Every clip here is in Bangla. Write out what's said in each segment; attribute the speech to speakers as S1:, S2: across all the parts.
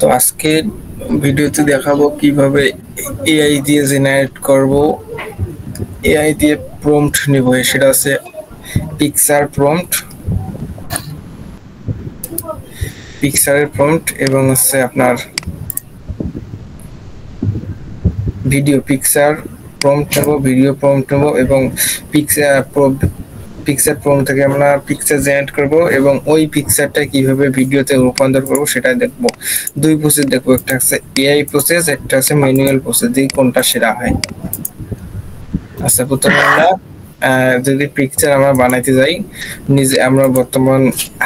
S1: তো আজকে ভিডিওতে দেখাবো কিভাবে এআই দিয়ে জেনারেট করব। এআই দিয়ে প্রম্পট নিব, সেটা হচ্ছে পিকচার প্রম্পট, পিকচারের প্রম্পট এবং হচ্ছে আপনার ভিডিও পিকচার প্রম্পট নেব, ভিডিও প্রম্পট নেব এবং পিকচার প্রম্পট থেকে আমরা পিকচার জেনারেট করব এবং ওই পিকচারটা কিভাবে ভিডিওতে রূপান্তর করব সেটা দেখব। দুই প্রসেস দেখবো, একটা হচ্ছে এআই প্রসেস, একটা হচ্ছে ম্যানুয়াল প্রসেস, দিয়ে কোনটা সেরা হয়। আচ্ছা, প্রথমে আমরা যদি পিকচার আমরা বানাইতে যাই, নিজে আমরা বর্তমান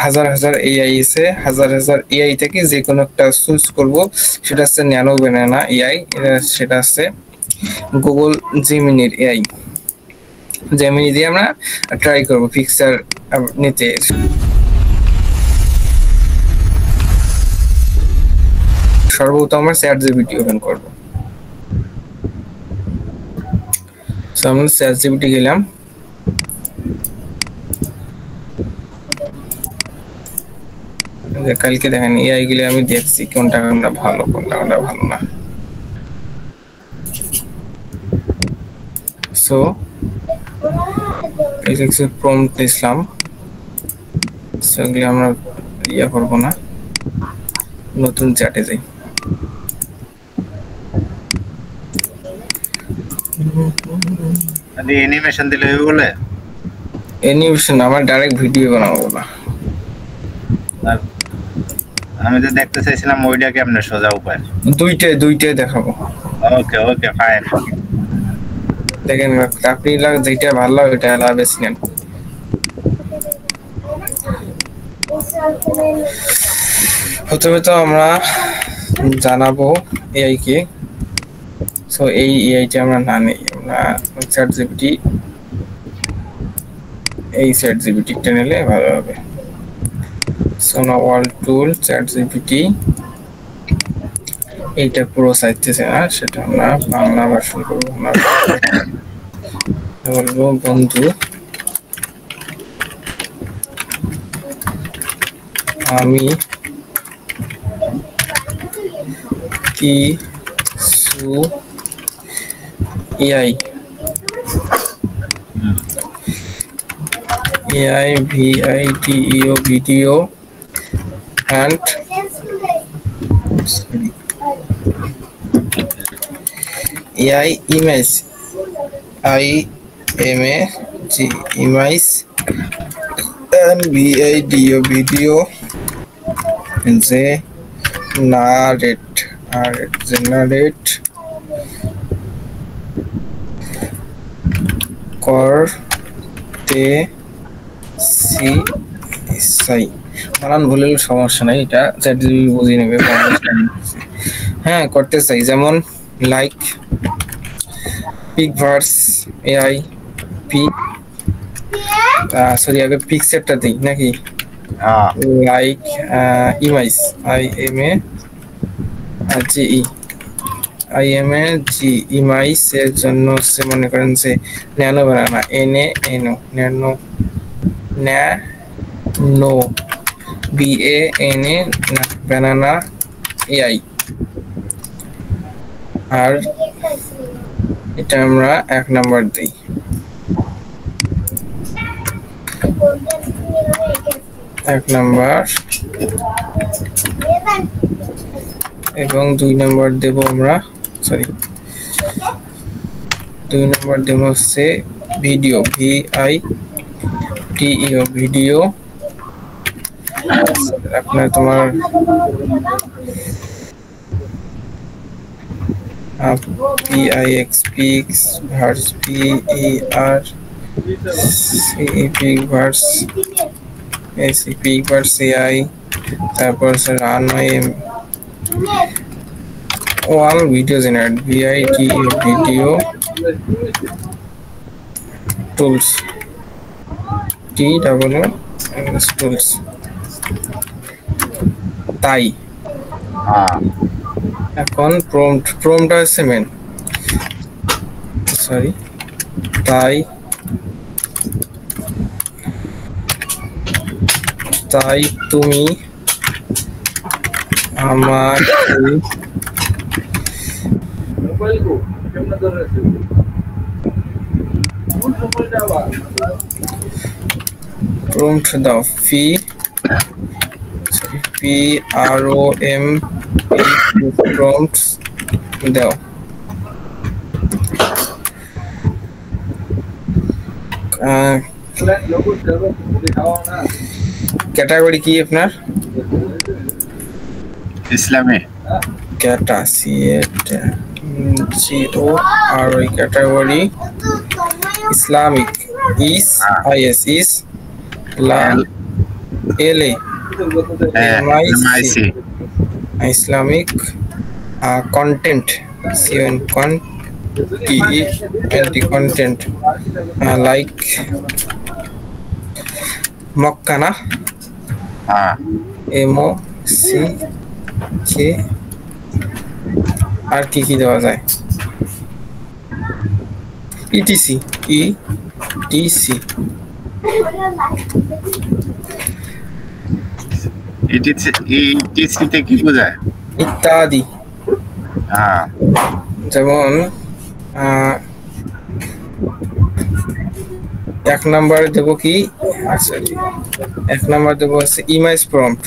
S1: হাজার হাজার এআই আছে, হাজার হাজার এআই থেকে যে কোনো একটা চুজ করব। সেটা হচ্ছে ন্যানো ব্যানানা এআই, সেটা হচ্ছে গুগল জেমিনির এআই। জেমিনি দিয়ে আমরা ট্রাই করব পিকচার নিতে। সর্বপ্রথম আমরা চ্যাট জিপিটি ওপেন করব। সো আমরা চ্যাট জিপিটি গেলাম। কালকে দেখেন এআই গুলো আমি দেখছি কোনটা কোনটা ভালো, কোনটা কোনটা ভালো না। সো এই যে প্রম্পট দিলাম, সেগুলো আমরা ইয়া করব না, নতুন চ্যাটে যাই।
S2: আরে অ্যানিমেশন দিলে হবে বলে
S1: অ্যানিমেশন আমার ডাইরেক্ট ভিডিও বানাবো না।
S2: আমি তো দেখতে চাইছিলাম ওইটা কেমনে সোজা উপায়।
S1: দুইটাই দেখাবো।
S2: ওকে ওকে ফাইন।
S1: দেখেন আপনি যেটা ভালো লাগে ওইটা বেছে নেন। প্রথমে তো আমরা জানাবো এআই কে। সো এই এআইটা আমরা না নেই, আমরা চ্যাট জিপিটি, এই চ্যাট জিপিটিটা নিলে ভালো হবে। সো না ওয়ার্ল্ড টুল চ্যাট জিপিটি, এইটা পুরো চাইতেছে না, সেটা আমরা বাংলা ভার্সন করবো। আমরা বলবো বন্ধু আমি কিছু এআই ভিআইটিও video and AI image IMAG image and video generate করতে বানান ভুলের সমস্যা নাই, এটা চ্যাট জিপিটি বুঝিয়ে নেবে। হ্যাঁ করতে চাই, যেমন লাইক পিকভার্স এআই পিক, সরি আগে পিকচারটা দিই নাকি, লাইক ইমেজ IMAG ইমেজ এর জন্য হচ্ছে মনে করেন যে ন্যানো বানানা ন্যানো BANA বানানা এআই। আর এটা আমরা 1 নাম্বার দিই। এবং 2 নাম্বার দেব আমরা, সরি 2 নাম্বার দেব হচ্ছে ভিডিও VITEO ভিডিও। আপনার তোমার PIX Pixverse PER Pixverse Pixverse AI, তারপর রানওয়ে ওয়াল video generate VITEO video tools tools. তাই এখন প্রম্পটটা হচ্ছে মেন, সরি তাই তুমি আমাকে প্রম্পট দাও PROM প্রম্পটস দাও। ক্যাটাগরি কি আপনার?
S2: ইসলামে
S1: ক্যাটা CATGOR category Islamic IS LA MIC Islamic content content like Mecca না MOCK আর কি কি দেওয়া যায়? ETC
S2: তে কি বোঝায়?
S1: ইত্যাদি। যেমন 1 নাম্বার দেব কি? আচ্ছা 1 নাম্বার দেব হচ্ছে image prompt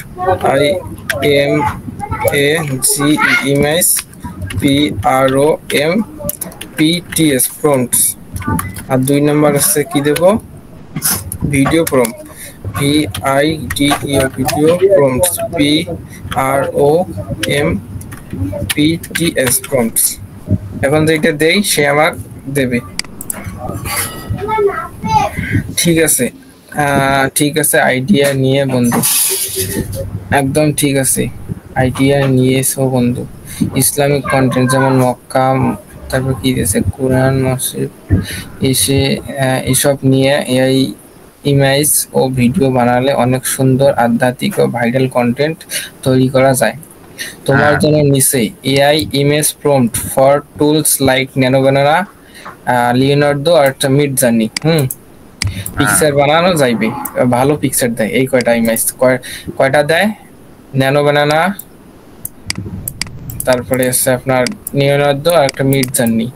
S1: IMAGE image PROMPTS prompts. আর 2 নাম্বার হচ্ছে কি দেব? Video prompt VIDEO video prompts PROMPTS prompts. এখন যেটা দেই সে আমার দেবে। ঠিক আছে আইডিয়া নিয়ে বন্ধু, একদম ঠিক আছে, আইডিয়া নিয়েছো বন্ধু। ইসলামিক কন্টেন্ট যেমন মক্কা, তারপর কি দিয়েছে কোরআন মসজিদ এসব নিয়ে এই ইমেজ ও ভিডিও বানালে অনেক সুন্দর আধ্যাত্মিক ও ভাইরাল কন্টেন্ট তৈরি করা যায়। তোমার জন্য নিচে AI image prompt for tools like nano banana, Leonardo আর একটা মিড জার্নি। পিকচার বানানো যাইবে, ভালো পিকচার দেয়। এই কয়টা ইমেজ কয়টা দেয়? ন্যানো বানানা, তারপরে আছে আপনার লিওনার্দো আর একটা মিড জার্নি।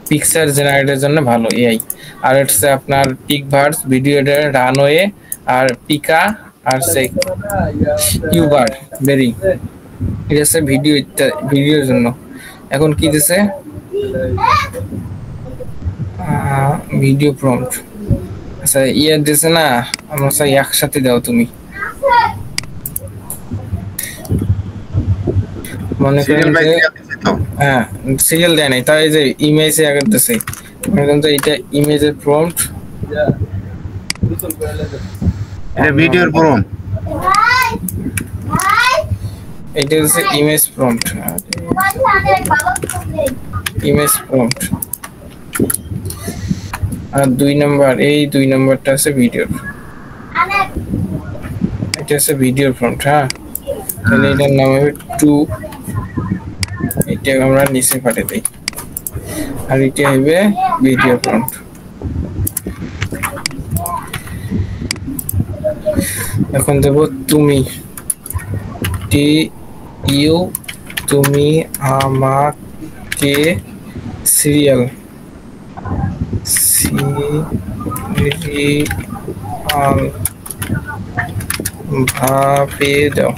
S1: পিকচার জেনারেটের জন্য ভালো AI। আর হচ্ছে আপনার পিকভার্স, ভিডিও এডিটর, রানওয়ে আর পিকা আর সে কিউবার বেরি, এটা হচ্ছে ভিডিওর জন্য। এখন কি দিছে? Video prompt. আচ্ছা দিছে না, আমরা একসাথে দাও তুমি। মনে করেন যে সিরিয়াল দেয় নাই, তাই যে ইমেজে আগে দিছে। মনে করেন যে এটা ইমেজের প্রম্পট,
S2: এটা ভিডিওর প্রম্পট,
S1: এটা হচ্ছে ইমেজ প্রম্পট। আর 2 নাম্বার, এই 2 নাম্বারটা আছে ভিডিওর, এটা হচ্ছে ভিডিওর প্রম্পট। তাহলে এটার নাম হবে 2, এটা আমরা নিচে পাঠিয়ে দিই। আর এটা হবে ভিডিও প্রম্পট। এখন দেব তুমি, TU তুমি আমাকে সিরিয়াল ভাবে দাও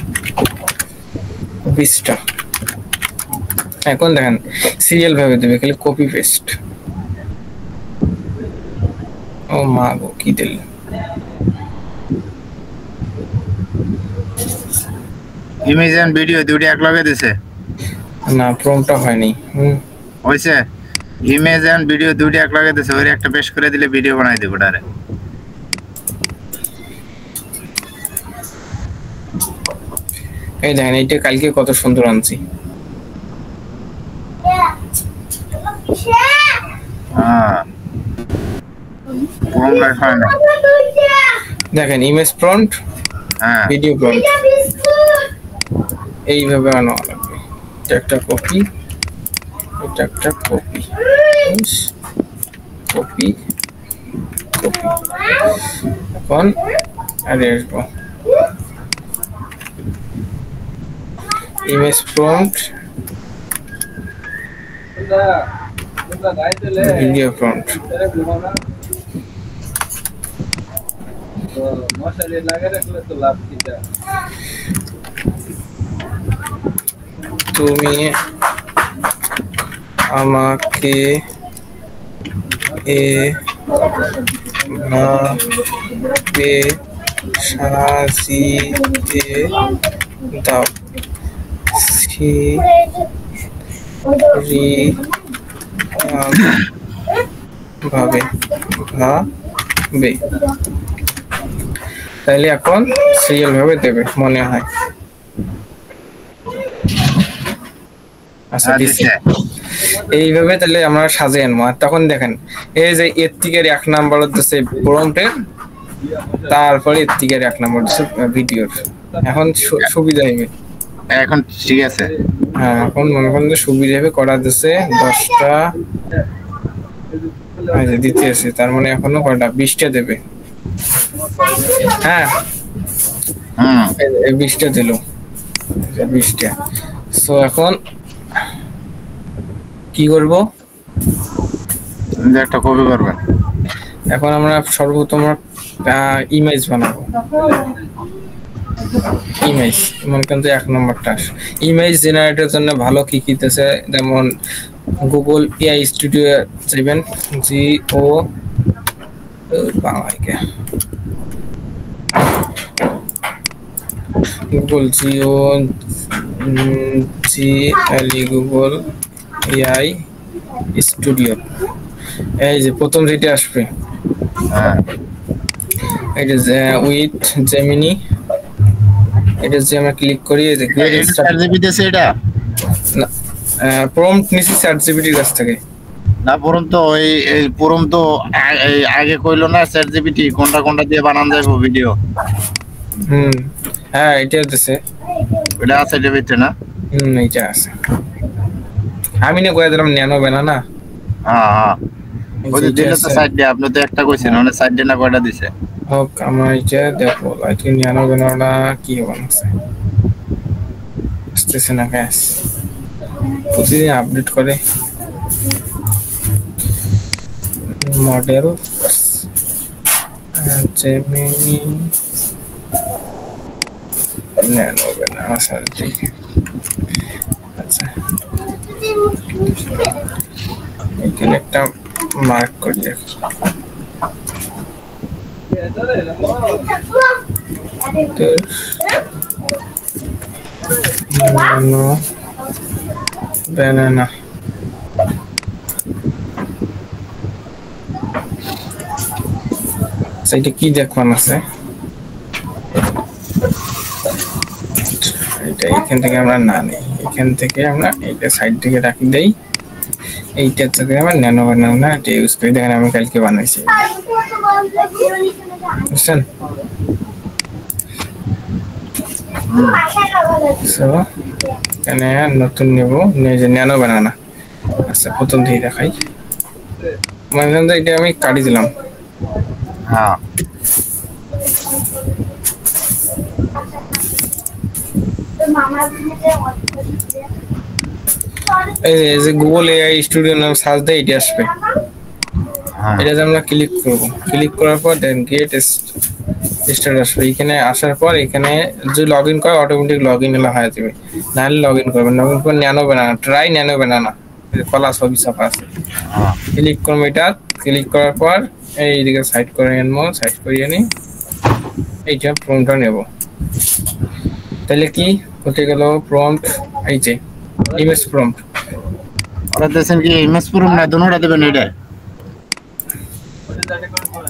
S1: 20টা। এখন দেখেন সিরিয়াল ভাবে দেবে, খালি কপি পেস্ট। ও মা গো, কি দিল!
S2: ইমেজ এন্ড ভিডিও দুটো এক লগে দিছে
S1: না, প্রম্পটটা হয়নি।
S2: হইছে, ইমেজ এন্ড ভিডিও দুটো এক লগে দিছে, ওই একটা পেস্ট করে দিলে ভিডিও বানাই দেব ডাইরেক্ট।
S1: এই দেখেন, এইটা কালকে কত সুন্দর আনছি। দেখেন ইমেজ প্রম্পট, ভিডিও প্রম্পট, এইভাবে আনা লাগবে। এটা একটা কপি, এটা একটা কপি, কপি কপি। এখন আরে আসবো, ইমেজ প্রম্পট, ভিডিও প্রম্পট। তুমি আমাকে এভাবে সাজিয়ে দাও, ভাবে ভাবে। তাইলে এখন সিরিয়াল ভাবে দেবে মনে হয়। আচ্ছা এইভাবে তাহলে আমরা সাজিয়ে আনবো। আর তখন দেখেন এই যে এর থেকে 1 নাম্বার হচ্ছে প্রম্পটের, তারপরে এর থেকে 1 নাম্বার হচ্ছে ভিডিওর। এখন সুবিধা হবে,
S2: এখন ঠিক আছে।
S1: হ্যাঁ এখন মনে করেন যে সুবিধা হবে করা দিচ্ছে 10টা দিতে আছে, তার মানে এখনো কয়টা 20টা দেবে। হ্যাঁ 20টা দিল, 20টা। সো এখন কি করব,
S2: একটা কপি করবেন।
S1: এখন আমরা সর্বপ্রথম ইমেজ বানাবো। ইমেজ মনে করেন যে 1 নম্বরটা ইমেজ জেনারেটরের জন্য ভালো কি কিতেছে, যেমন গুগল এআই স্টুডিও 7 GO বাংলাকে গুগল গুগল এআই স্টুডিও। এই যে প্রথম যেটা আসবে এটা উইথ জেমিনি, এটা যে আমরা ক্লিক করি এই যে
S2: চ্যাটজিপিটি আছে, এটা
S1: না প্রম্পট নিছি চ্যাটজিপিটির কাছ থেকে
S2: না। প্রম্পট তো এই প্রম্পট তো আগে কইলো না চ্যাটজিপিটি কোনটা দিয়ে বানানো যাবে ভিডিও।
S1: হ্যাঁ এটা আছে,
S2: এটা আছে এর ভিতরে না।
S1: এটা আছে। আমি না কইয়া দিলাম ন্যানো বানানা।
S2: হ্যাঁ ওই যে দিলে তো সাইড দিয়ে, আপনি তো একটা কইছেন মানে সাইড দিয়ে না কয়টা দিছে।
S1: হোক আমরা এটা দেখো লাইক ন্যানো বানানা কি বানাচ্ছে আসতেছে না গ্যাস, প্রতিদিন আপডেট করে মডেল জেমিনি ন্যানো বানানা সাথে। আচ্ছা এখানে একটা মার্ক করে দেখো, ন্যানো বানানা। এটা কি দেখবেন আছে, এটা এখান থেকে আমরা না নেই, এখান থেকে আমরা এইটা সাইড থেকে রাখি দেই। এইটা থেকে আমরা ন্যানো বানানা এটা ইউজ করি। দেখেন আমি কালকে বানাইছি, বুঝছেন? এখানে নতুন নেব, যে ন্যানো বানানা। আচ্ছা প্রথম থেকে দেখাই, মানে এটা আমি কাটি দিলাম।
S2: হ্যাঁ
S1: এই যে গুগল এআই স্টুডিও নাম সার্চ দেই, এটা আসবে। এটা আমরা ক্লিক করব, ক্লিক করার পর দেন গেট স্টার্ট আসবে। এখানে আসার পর এখানে যে লগইন করে অটোমেটিক লগইন হলে হয়ে যাবে, নাহলে লগইন করবেন। লগইন করে ন্যানো বানানা, ট্রাই ন্যানো বানানা, কলা ছবি ছাপা আছে। ক্লিক করবো, এটা ক্লিক করার পর এইদিকে সাইড করে আনবো, সাইড করিয়ে নি এইটা প্রম্পটটা নেব। তাহলে কি হতে গেল প্রম্পট, এই যে ইমেজ প্রম্পট।
S2: ওরা দেন কি ইমেজ প্রম্পট না দুটোটা দেবেন। এটা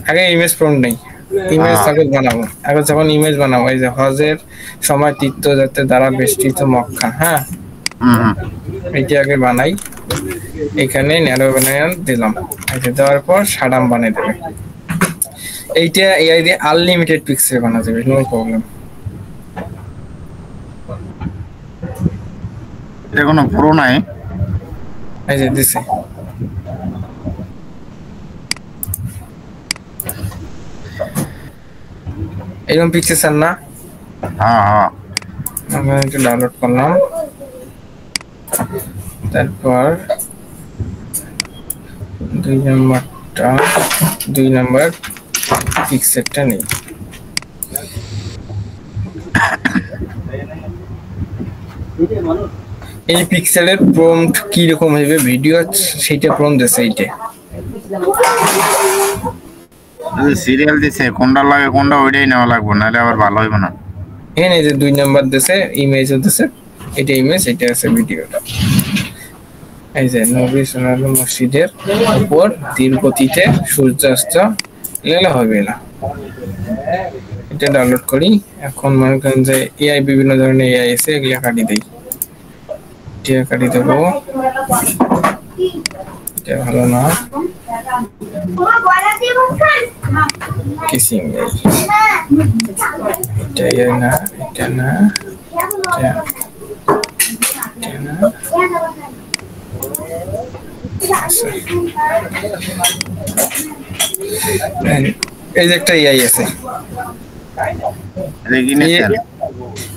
S1: আগে ইমেজ প্রম্পট নেই, ইমেজ আগে বানাবো। আগে যখন ইমেজ বানাবো, এই যে হজের সময় তীর্থযাত্রা দ্বারা বেষ্টিত মক্কা, হ্যাঁ এইটা আগে বানাই। এখানে ন্যানো বানানা দিলাম, এটা দেওয়ার পর সাডাম বানিয়ে দেবে। এইটা এআই দিয়ে আনলিমিটেড পিক্সেল বানা যাবে, নো প্রবলেম।
S2: এটা কোনো প্রো নাই,
S1: এই যে দিছে। এরকম পিক্সেল না?
S2: হ্যাঁ
S1: আমরা একটু ডাউনলোড করলাম। তারপর 2 নাম্বার পিকচারটা নেই। এই পিক্সেলের প্রম্পট কি রকম হবে ভিডিও সেটা প্রম্পট দিছে এইটা
S2: সিরিয়াল দিছে কোনটা লাগে কোনটা ওইটাই নেওয়া লাগবে নাহলে আবার ভালো হইব না।
S1: এখানে যে 2 নাম্বার দিছে ইমেজও দিছে এটা ইমেজ এটা আছে ভিডিওটা। এই যে নবী সাল্লাল্লাহু মসজিদের উপর ধীর গতিতে সূর্যাস্ত লেলা হবে না। এটা ডাউনলোড করি। এখন মনে করেন যে এআই বিভিন্ন ধরনের এআই আছে এগুলা কাটি দেই। এটা কাটি দেবো। এটা ভালো না। কিসিং এটা না এটা না এটা না এই যে একটা এআই আছে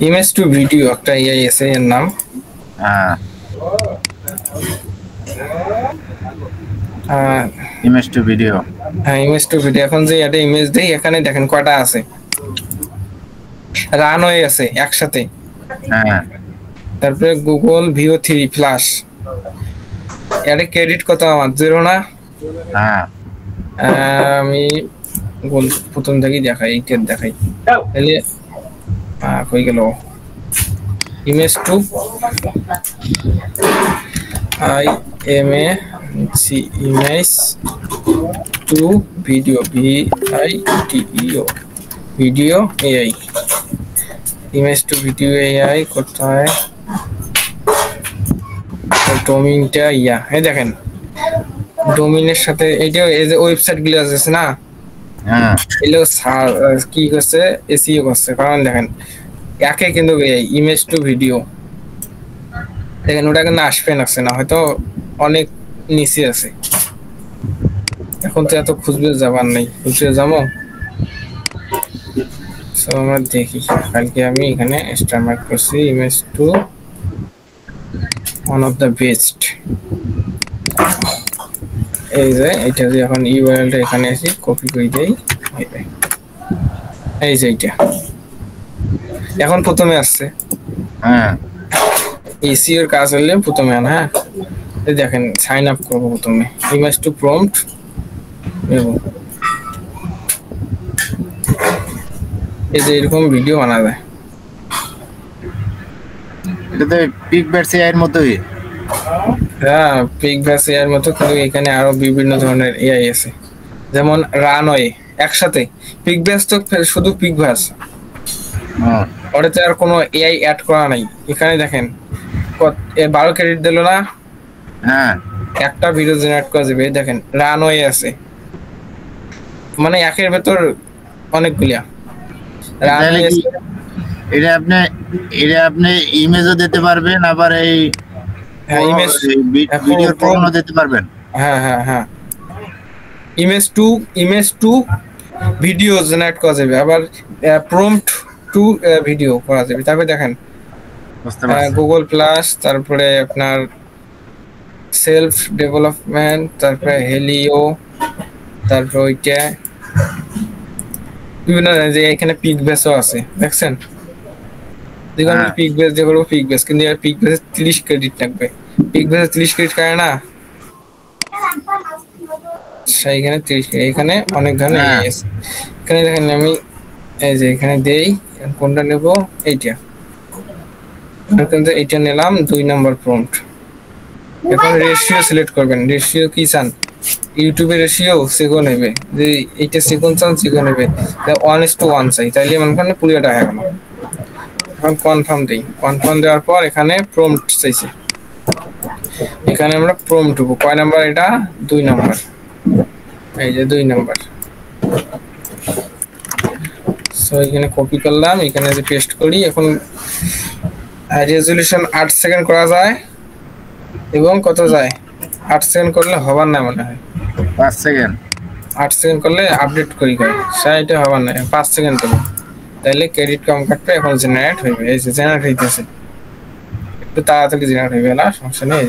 S1: ইমেজ টু ভিডিও একটা এআই আছে এর নাম
S2: ইমেজ টু ভিডিও।
S1: হ্যাঁ ইমেজ টু ভিডিও। এখন যে এটা ইমেজ দেই এখানে দেখেন কয়টা আছে রানওয়ে আছে একসাথে।
S2: হ্যাঁ
S1: তারপরে গুগল ভিও 3 ফ্ল্যাশ এর ক্রেডিট কত আমার 0 না।
S2: হ্যাঁ
S1: আমি গুগল প্রথম থেকে দেখাই এইটা দেখাই তাহলে কই গেল image to I M A C image to video V I T E O video AI image to video AI কোথায় ডোমিনটা ইয়া এই দেখেন ডোমিনের সাথে এইটা এই যে ওয়েবসাইট গুলো আছে না
S2: হ্যাঁ
S1: এগুলো কি করছে এসইও করছে কারণ দেখেন একে কিন্তু ইমেজ টু ভিডিও দেখেন ওটা কিন্তু আসবে না হয়তো অনেক নিচে আছে। এখন তো এত খুঁজবে যাবার নাই খুঁজে যাবো আমরা দেখি কালকে আমি এখানে স্টার মার্ক করছি image to one of the best. এই যে এটা যে এখন ইউআরএলটা এখানে আসি কপি করে দেই এই যে এটা এখন প্রথমে আসছে।
S2: হ্যাঁ
S1: এসইও এর কাজ হলে প্রথমে আন। হ্যাঁ এই দেখেন সাইন আপ করব প্রথমে ইমেজ টু প্রম্পট নেব। এই যে এরকম ভিডিও বানা যায়
S2: এটাতে পিকবেটস এআই এর মতোই।
S1: হ্যাঁ পিকবেটস এআই এর মতো কিন্তু এখানে আরো বিভিন্ন ধরনের এআই আছে যেমন রানওয়ে একসাথে। পিকবেটস তো শুধু পিকবেটস ওটাতে আর কোনো এআই অ্যাড করা নাই। এখানে দেখেন 12 ক্রেডিট দিল না।
S2: হ্যাঁ
S1: একটা ভিডিও জেনারেট করা যাবে দেখেন রানওয়ে আছে মানে একের ভেতর অনেকগুলা রানওয়ে আছে।
S2: এটা আপনি ইমেজও দিতে পারবেন আবার এই
S1: ইমেজ
S2: ভিডিওর প্রোমো দিতে পারবেন।
S1: হ্যাঁ হ্যাঁ হ্যাঁ ইমেজ টু ভিডিও জেনারেট করা যাবে আবার প্রম্পট টু ভিডিও করা যাবে। তারপরে দেখেন গুগল প্লাস তারপরে আপনার সেলফ ডেভেলপমেন্ট তারপরে হেলিও তারপর ওইটা বিভিন্ন যে এখানে পিকবেসও আছে দেখছেন। দেখুন পিকবেস যে করবো পিকবেস কিন্তু পিকবেস 30 ক্রেডিট লাগবে। পিকবেস 30 ক্রেডিট করে না সেইখানে 30 এখানে অনেক ধরনের আছে। এখানে দেখেন আমি এই যে এখানে দেই কোনটা নেব এইটা কিন্তু এইটা নিলাম 2 নাম্বার প্রম্পট। এখন রেশিও সিলেক্ট করবেন রেশিও কি চান ইউটিউবে রেশিও সেকেন্ড নেবে যে এইটা সেকেন্ড চান সেকেন্ড নেবে 1:1 চাই তাইলে মনে করেন পুরোটা হয়ে গেল। এখন কনফার্ম দেই কনফার্ম দেওয়ার পর এখানে প্রম্পট চাইছে এখানে আমরা প্রম্পট দেব কয় নাম্বার এটা 2 নাম্বার এই যে 2 নাম্বার। সো এখানে কপি করলাম এখানে যে পেস্ট করি। এখন রেজোলিউশন 8 সেকেন্ড করা যায় এবং কত যায় 8 সেকেন্ড করলে হবার না মনে হয়
S2: 5 সেকেন্ড
S1: 8 সেকেন্ড করলে আপডেট করি সেটা হবার না 5 সেকেন্ড করব তাহলে ক্রেডিট কম কাটবে। এখন জেনারেট হইবে এই যে জেনারেট হইতেছে একটু তাড়াতাড়ি জেনারেট হইবে না, সমস্যা নেই।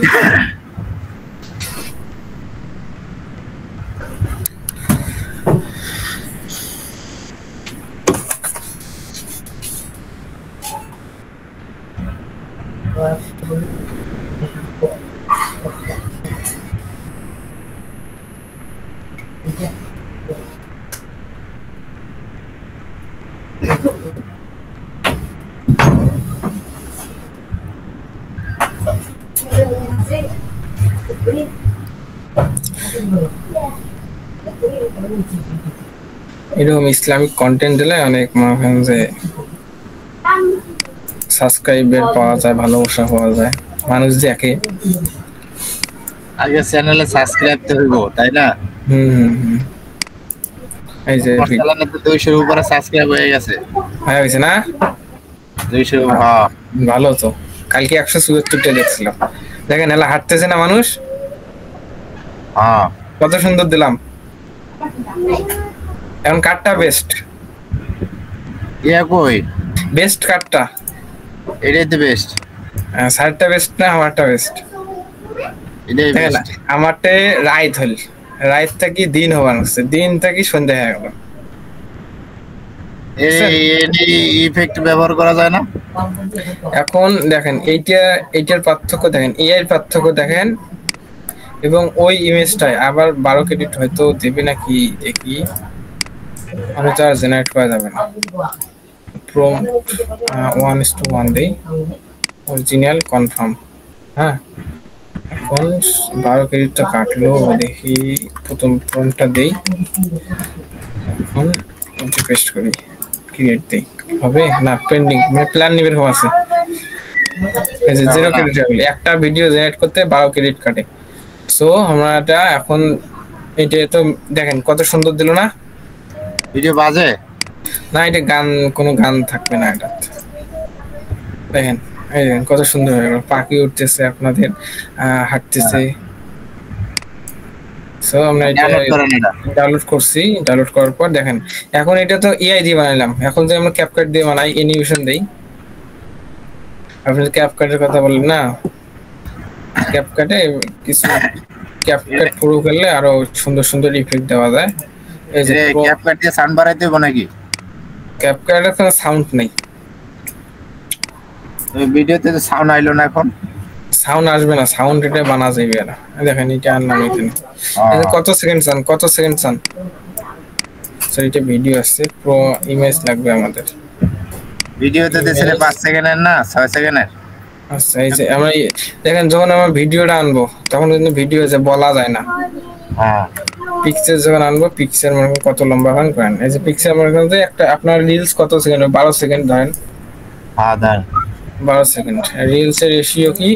S1: এরকম ইসলামিক কন্টেন্ট দিলে অনেক মনে করেন যে সাবস্ক্রাইবার পাওয়া যায়, ভালোবাসা পাওয়া যায়, মানুষ দেখে।
S2: আগে চ্যানেলে সাবস্ক্রাইব তো হইব, তাই না?
S1: এই যে
S2: চ্যানেলে তো 200 উপরে সাবস্ক্রাইব হয়ে গেছে।
S1: হয়ে গেছে না?
S2: 200। হ্যাঁ,
S1: ভালো তো। কালকে 174টা দেখছিলাম। দেখেন এলা হাঁটতেছে না মানুষ?
S2: হ্যাঁ,
S1: কত সুন্দর দিলাম। এখন কাটটা বেস্ট?
S2: ইয়া কই
S1: বেস্ট কাটটা?
S2: এটাই তো বেস্ট।
S1: সারটা বেস্ট না আমারটা বেস্ট?
S2: এটাই বেস্ট।
S1: আমারটা রাইত হল, রাইত থেকে দিন হবার হচ্ছে, দিন থেকে সন্ধ্যা হয়ে গেল।
S2: এই ইফেক্ট ব্যবহার করা যায় না?
S1: এখন দেখেন এইটার পার্থক্য দেখেন, এআই এর পার্থক্য দেখেন, এবং ওই ইমেজটাই আবার 12 ক্রেডিট হয়তো দেবে নাকি দেখি, আমি তো আর জেনারেট করা যাবে না। প্রম 1:1 দেই, অরিজিনাল কনফার্ম। হ্যাঁ, এখন 12 ক্রেডিটটা কাটলো, দেখি প্রথম প্রমটা দেই, এখন পেস্ট করি, ক্রিয়েট দেই, হবে না? পেন্ডিং মানে প্ল্যান নিবে এরকম আছে। এই যে 0 ক্রেডিট হলো, একটা ভিডিও জেনারেট করতে 12 ক্রেডিট কাটে। সো আমরা এটা এখন এটা তো দেখেন কত সুন্দর দিল না?
S2: ভিডিও বাজে
S1: না, এটা গান, কোনো গান থাকবে না এটা। দেখেন এই দেখেন কত সুন্দর হয়ে গেল, পাখি উঠতেছে, আপনাদের হাঁটতেছে। সো আমরা এটা ডাউনলোড করছি, ডাউনলোড করার পর দেখেন এখন এটা তো এআই দিয়ে বানাইলাম। এখন যে আমরা ক্যাপকাট দিয়ে বানাই, অ্যানিমেশন দেই, আপনি ক্যাপকাটের কথা বললেন না, ক্যাপকাটে কিছু ক্যাপকাট পুরো করলে আরো সুন্দর সুন্দর ইফেক্ট দেওয়া যায়। এই যে
S2: ক্যাপকাট দিয়ে সাউন্ড বাড়াইতে হবে নাকি?
S1: ক্যাপকাটে কোনো সাউন্ড নেই,
S2: এই ভিডিওতে তো সাউন্ড আইলো না। এখন
S1: সাউন্ড আসবে না, সাউন্ড এটা বানা যাবে না। দেখেন এটা আনলাম এখানে, কত সেকেন্ড চান, কত সেকেন্ড চান? স্যার এটা ভিডিও আসছে, প্রো ইমেজ লাগবে আমাদের।
S2: ভিডিওতে দিয়েছিল 5 সেকেন্ডের না 6 সেকেন্ডের।
S1: আচ্ছা, এই যে আমরা দেখেন যখন আমরা ভিডিওটা আনবো তখন কিন্তু ভিডিও যে বলা যায় না।
S2: হ্যাঁ,
S1: পিকচার যখন আনবো, পিকচার মানে কত লম্বা করেন, এই যে পিকচার মানে একটা আপনার রিলস কত সেকেন্ড? 12 সেকেন্ড ধরেন।
S2: হ্যাঁ দেন
S1: 12 সেকেন্ড। রিলস এর রেশিও কি?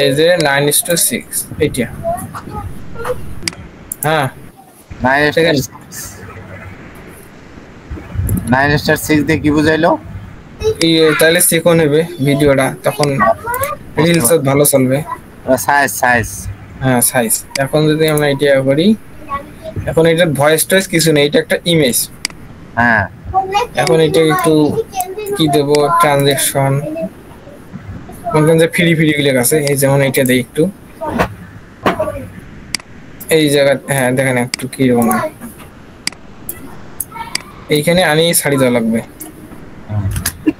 S1: এই যে 9:6 এটা। হ্যাঁ
S2: 9:6 দিয়ে কি বুঝাইলো?
S1: তাহলে সেকন্ড হবে ভিডিওটা, তখন রিলস ভালো চলবে।
S2: সাইজ
S1: হ্যাঁ সাইজ। এখন যদি আমরা এটা করি, এখন এটা ভয়েস টয়েস কিছু নেই, এটা একটা ইমেজ।
S2: হ্যাঁ,
S1: এখন এটা একটু কি দেবো, ট্রানজেকশন মনে যে ফ্রি ফ্রি গুলো আছে, এই যেমন এটা দেই একটু, এই জায়গা। হ্যাঁ দেখেন একটু কি রকম, এইখানে আনি ছাড়ি দেওয়া লাগবে,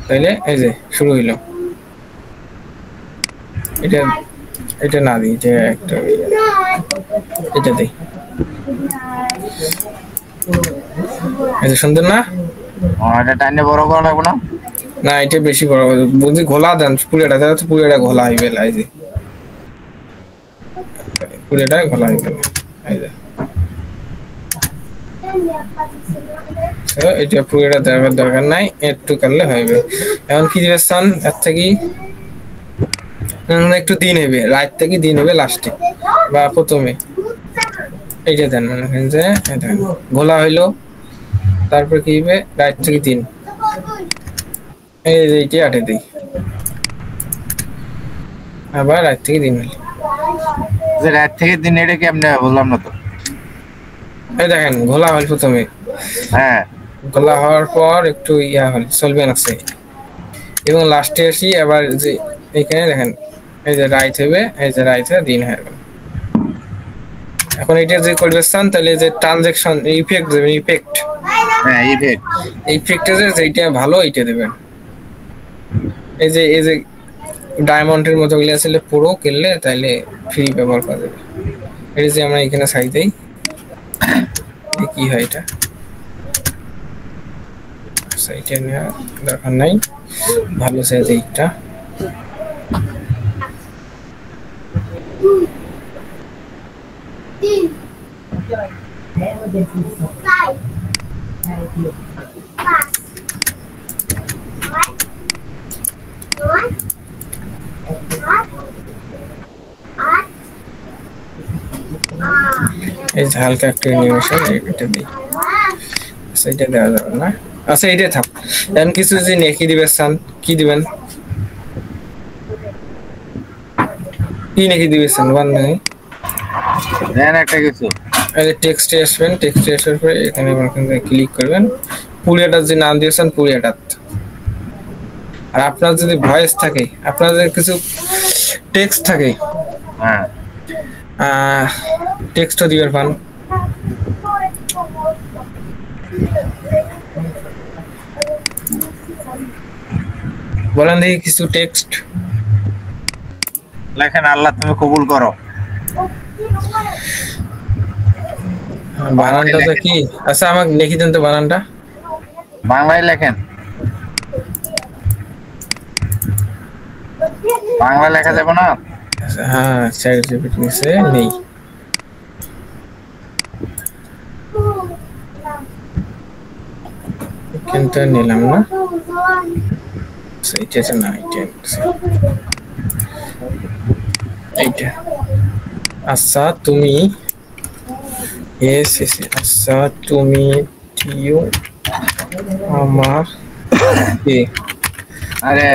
S1: তাইলে এই যে শুরু হইলো। এটা এটা না দিই, যে একটা এটা দিই, এই যে সুন্দর না?
S2: এটা টাইনে বড় করা লাগবে না?
S1: না এটা বেশি বড়, বুঝি ঘোলা দেন পুরোটা, তাহলে তো পুরোটা ঘোলা হইবে। এই যে পুরোটা ঘোলা হইবে, এই যে এটা পুরোটা দেওয়ার দরকার নাই, একটু করলে হইবে। এখন কি দিবে চান? এর থেকে একটু দিন হইবে, রাত থেকে দিন হইবে লাস্টে বা প্রথমে, এইটা দেন। মনে করেন যে ঘোলা হইলো, তারপর কি হইবে? রাত থেকে দিন, এই যে এইটা আটে দিই, আবার রাত থেকে দিন হইলো।
S2: যে রাত থেকে দিন, এটা কেমনে বললাম না তো।
S1: এই দেখেন ঘোলা হল প্রথমে,
S2: হ্যাঁ,
S1: ঘোলা হওয়ার পর একটু ইয়া হল চলবে না, এবং লাস্টে আসি আবার যে এখানে দেখেন এই যে রাইট হবে, এই যে রাইট হয়ে দিন হয়ে গেল। এখন এটা যে করবে চান তাহলে যে ট্রানজাকশন ইফেক্ট দেবেন, ইফেক্ট।
S2: হ্যাঁ ইফেক্ট,
S1: ইফেক্টে যেটা ভালো এইটা দেবেন। এই যে ডায়মন্ডের মতো গুলো আসলে পুরো কিনলে তাহলে ফ্রি ব্যবহার করা যাবে। এই যে আমরা এখানে সাইজ দেই, কি হয় এটা, সাইটে নেওয়া দরকার নাই, ভালো সাইজ এইটা। এই যে হালকা একটা অ্যানিমেশন এটা দিই, সেটা দেওয়া যাবে না। আচ্ছা এইটা থাক। এখন কিছু যদি নেকি দিবেন চান, কি দিবেন, কি নেকি দিবেন চান বান্ধব?
S2: দেন একটা কিছু।
S1: এই টেক্সটে আসবেন, টেক্সটে আসার পরে এখানে ক্লিক করবেন, পুরিয়াটার যে নাম দিয়েছেন পুরিয়াটার। আর আপনার যদি ভয়েস থাকে, আপনার যদি কিছু টেক্সট থাকে,
S2: হ্যাঁ
S1: টেক্সটও দিবেন পান। বলেন দেখি কিছু টেক্সট
S2: লেখেন, আল্লাহ তুমি কবুল করো।
S1: বানানটা তো কি? আচ্ছা আমাকে লিখে দেন তো বানানটা।
S2: বাংলায় লেখেন, বাংলা লেখা যাবে না?
S1: হ্যাঁ চ্যাট জিপিটি নিচে নেই। কিন্তু নিলাম না, সেইটা না, এইটা। আচ্ছা তুমি আচ্ছা তুমি দিও আমার
S2: আরে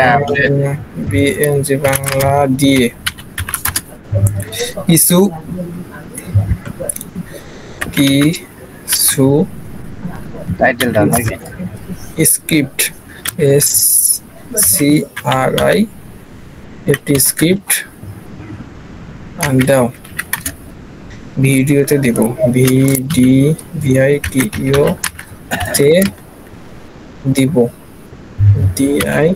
S1: বিএনজি বাংলা দিয়ে কিছু কিছু
S2: টাইটেলটা নাকি
S1: স্ক্রিপ্ট, SCRI একটি স্ক্রিপ্ট দাও, ভিডিওতে দেব, VIDEO তে দিব, DI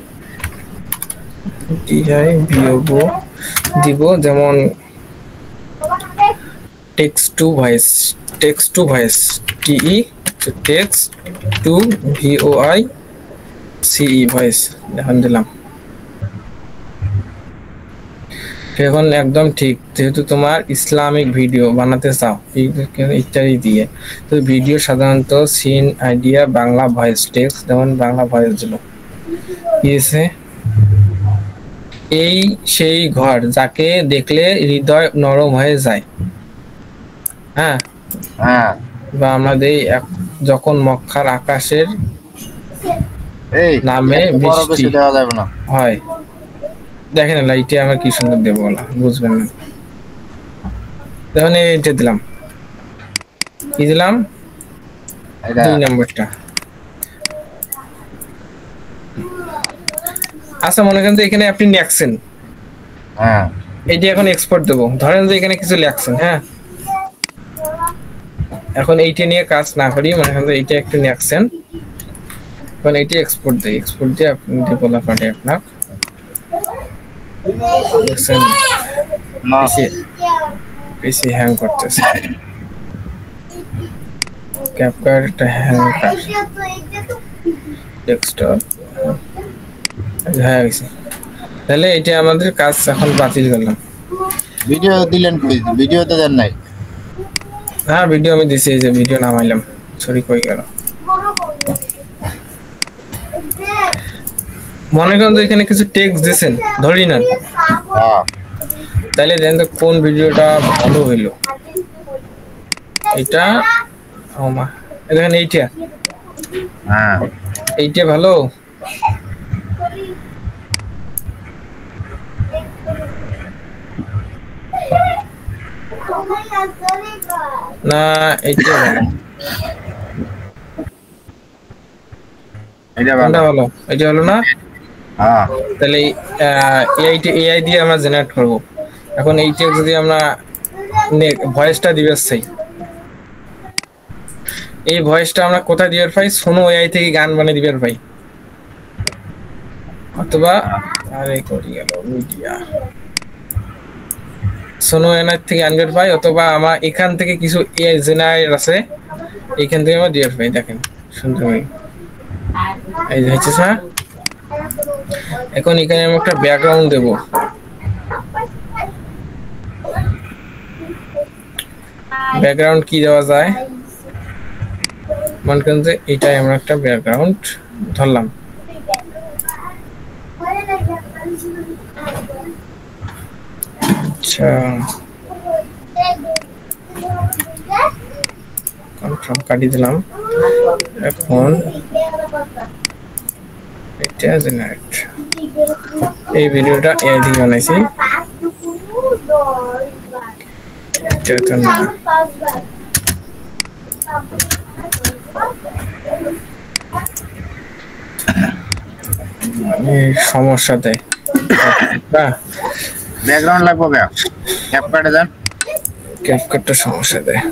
S1: দিব, যেমন text to voice, text to voice, TE text to VOICE voice এখন দিলাম। এখন একদম ঠিক, যেহেতু তোমার ইসলামিক ভিডিও বানাতে চাও ইত্যাদি দিয়ে, তো ভিডিও সাধারণত scene idea Bangla voice text, যেমন বাংলা ভয়েস দিল কি আছে, এই সেই ঘর যাকে দেখলে হৃদয় নরম হয়ে যায়। হ্যাঁ
S2: হ্যাঁ
S1: বা আমাদের যখন মক্কার আকাশের
S2: এই
S1: নামে বৃষ্টি
S2: দেওয়া যাবে না
S1: হয়, দেখেন লাইটে আমার কি সুন্দর দেবো বলা, বুঝবেন না। তখন এইটা দিলাম, কি দিলাম, 2 নম্বরটা। আচ্ছা মনে করেন যে এখানে আপনি লেখছেন,
S2: হ্যাঁ
S1: এইটা এখন এক্সপোর্ট দেবো, ধরেন যে এখানে কিছু লেখছেন, হ্যাঁ এখন এইটা নিয়ে কাজ না করি, মনে করেন যে এইটা একটু লেখছেন, এখন এইটা এক্সপোর্ট দিই, এক্সপোর্ট দিয়ে আপনি বলা পারে আপনার দেখছেন পিসি হ্যাং করতেছে, ক্যাপকাটটা হ্যাং কর ডেস্কটপ হয়ে গেছে। তাহলে এটা আমাদের কাজ এখন বাতিল করলাম।
S2: ভিডিও দিলেন কই? ভিডিও তো দেন নাই।
S1: হ্যাঁ ভিডিও আমি দিছি, এই যে ভিডিও নামাইলাম, সরি কই গেল। মনে করেন যে এখানে কিছু টেক্সট দিয়েছেন, ধরি না,
S2: হ্যাঁ
S1: তাহলে দেন তো কোন ভিডিওটা ভালো হইলো, এটা মা দেখেন এইটা,
S2: হ্যাঁ
S1: এইটা ভালো না, এইটা ভালো,
S2: এটা
S1: কোনটা ভালো, এইটা ভালো না,
S2: হ্যাঁ
S1: তাহলে এআই দিয়ে আমরা জেনারেট করব। এখন এইটা যদি আমরা ভয়েসটা দিবে চাই, এই ভয়েসটা আমরা কোথায় দিবে পাই? সোনো এআই থেকে গান বানিয়ে দিবে পাই, অথবা আরে করি গেল মিডিয়া সোনো এআই থেকে আনবের পাই, অথবা আমার এখান থেকে কিছু এআই জেনারেটর আছে, এখান থেকে আমরা দিয়ে পাই। দেখেন সুন্দর এই যে হচ্ছে স্যার। এখন এখানে আমি একটা ব্যাকগ্রাউন্ড দেব। ব্যাকগ্রাউন্ড কি দেওয়া যায়? মনে করেন যে এটাই আমরা একটা ব্যাকগ্রাউন্ড ধরলাম। আচ্ছা কনফার্ম কাটিয়ে দিলাম। এখন এটা জেনারেট, এই ভিডিওটা এআই দিয়ে বানাইছি। এটা তো না, সমস্যা দেয়।
S2: ব্যাকগ্রাউন্ড লাগবে ক্যাপকাটে দেন,
S1: ক্যাপকাটটা সমস্যা দেয়।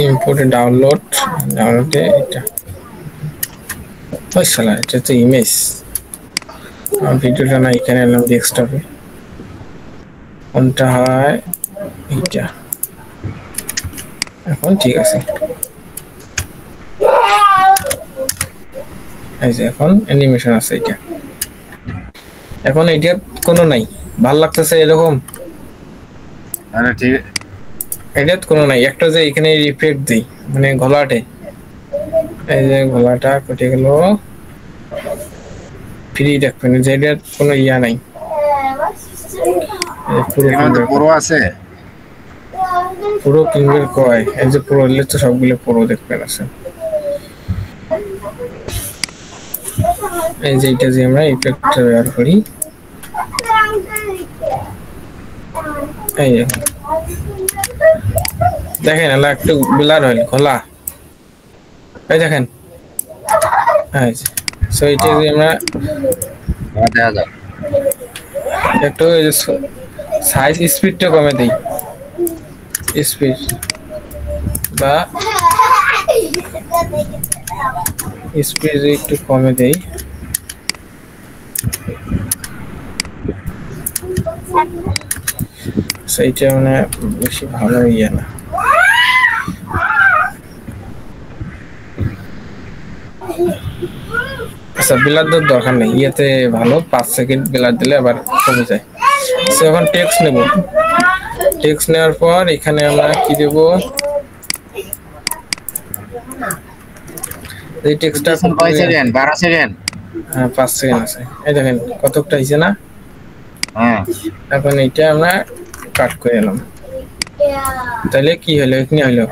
S1: ইম্পোর্ট ডাউনলোডে এটা ওই শালা, এটা তো ইমেজ। ভিডিওটা না এখানে এলাম ডেস্কটপে, কোনটা হয় এইটা। এখন ঠিক আছে, এই যে এখন অ্যানিমেশন আছে এটা। এখন এইটা কোনো নাই, ভাল লাগতেছে এরকম?
S2: আরে ঠিক,
S1: এটা কোনো নাই। একটা যে এখানে ইফেক্ট দেই, মানে গলাটে, এই যে গলাটা কেটে গেল, ফ্রি দেখবেন যে এটা কোনো ইয়া নাই।
S2: পুরো আছে,
S1: পুরো কিনবেন কয়, এই যে পুরো হলে তো সবগুলো পুরো দেখবেন আছে। এই যে এটা যে আমরা ইফেক্ট ব্যবহার করি, এই দেখেন এলা একটু ব্লার হইল খোলা, এই দেখেন। সো এটা যে আমরা একটু সাইজ স্পিডটা কমে দিই, স্পিড বা স্পিড একটু কমে দেই। সেইটা মানে বেশি ভালো ইয়ে না। আচ্ছা বিলার দরকার নেই, ইয়েতে ভালো 5 সেকেন্ড বিলার দিলে আবার কমে যায়। সো এখন টেক্সট নেব। টেক্সট নেওয়ার পর এখানে আমরা কি দেব? এই টেক্সটটা
S2: 5 সেকেন্ড 12 সেকেন্ড,
S1: হ্যাঁ 5 সেকেন্ড আছে। এই দেখেন কতটা হইছে না?
S2: হ্যাঁ
S1: এখন এটা আমরা কাট করে এলাম। তাহলে কি হলো? এখানে হলো,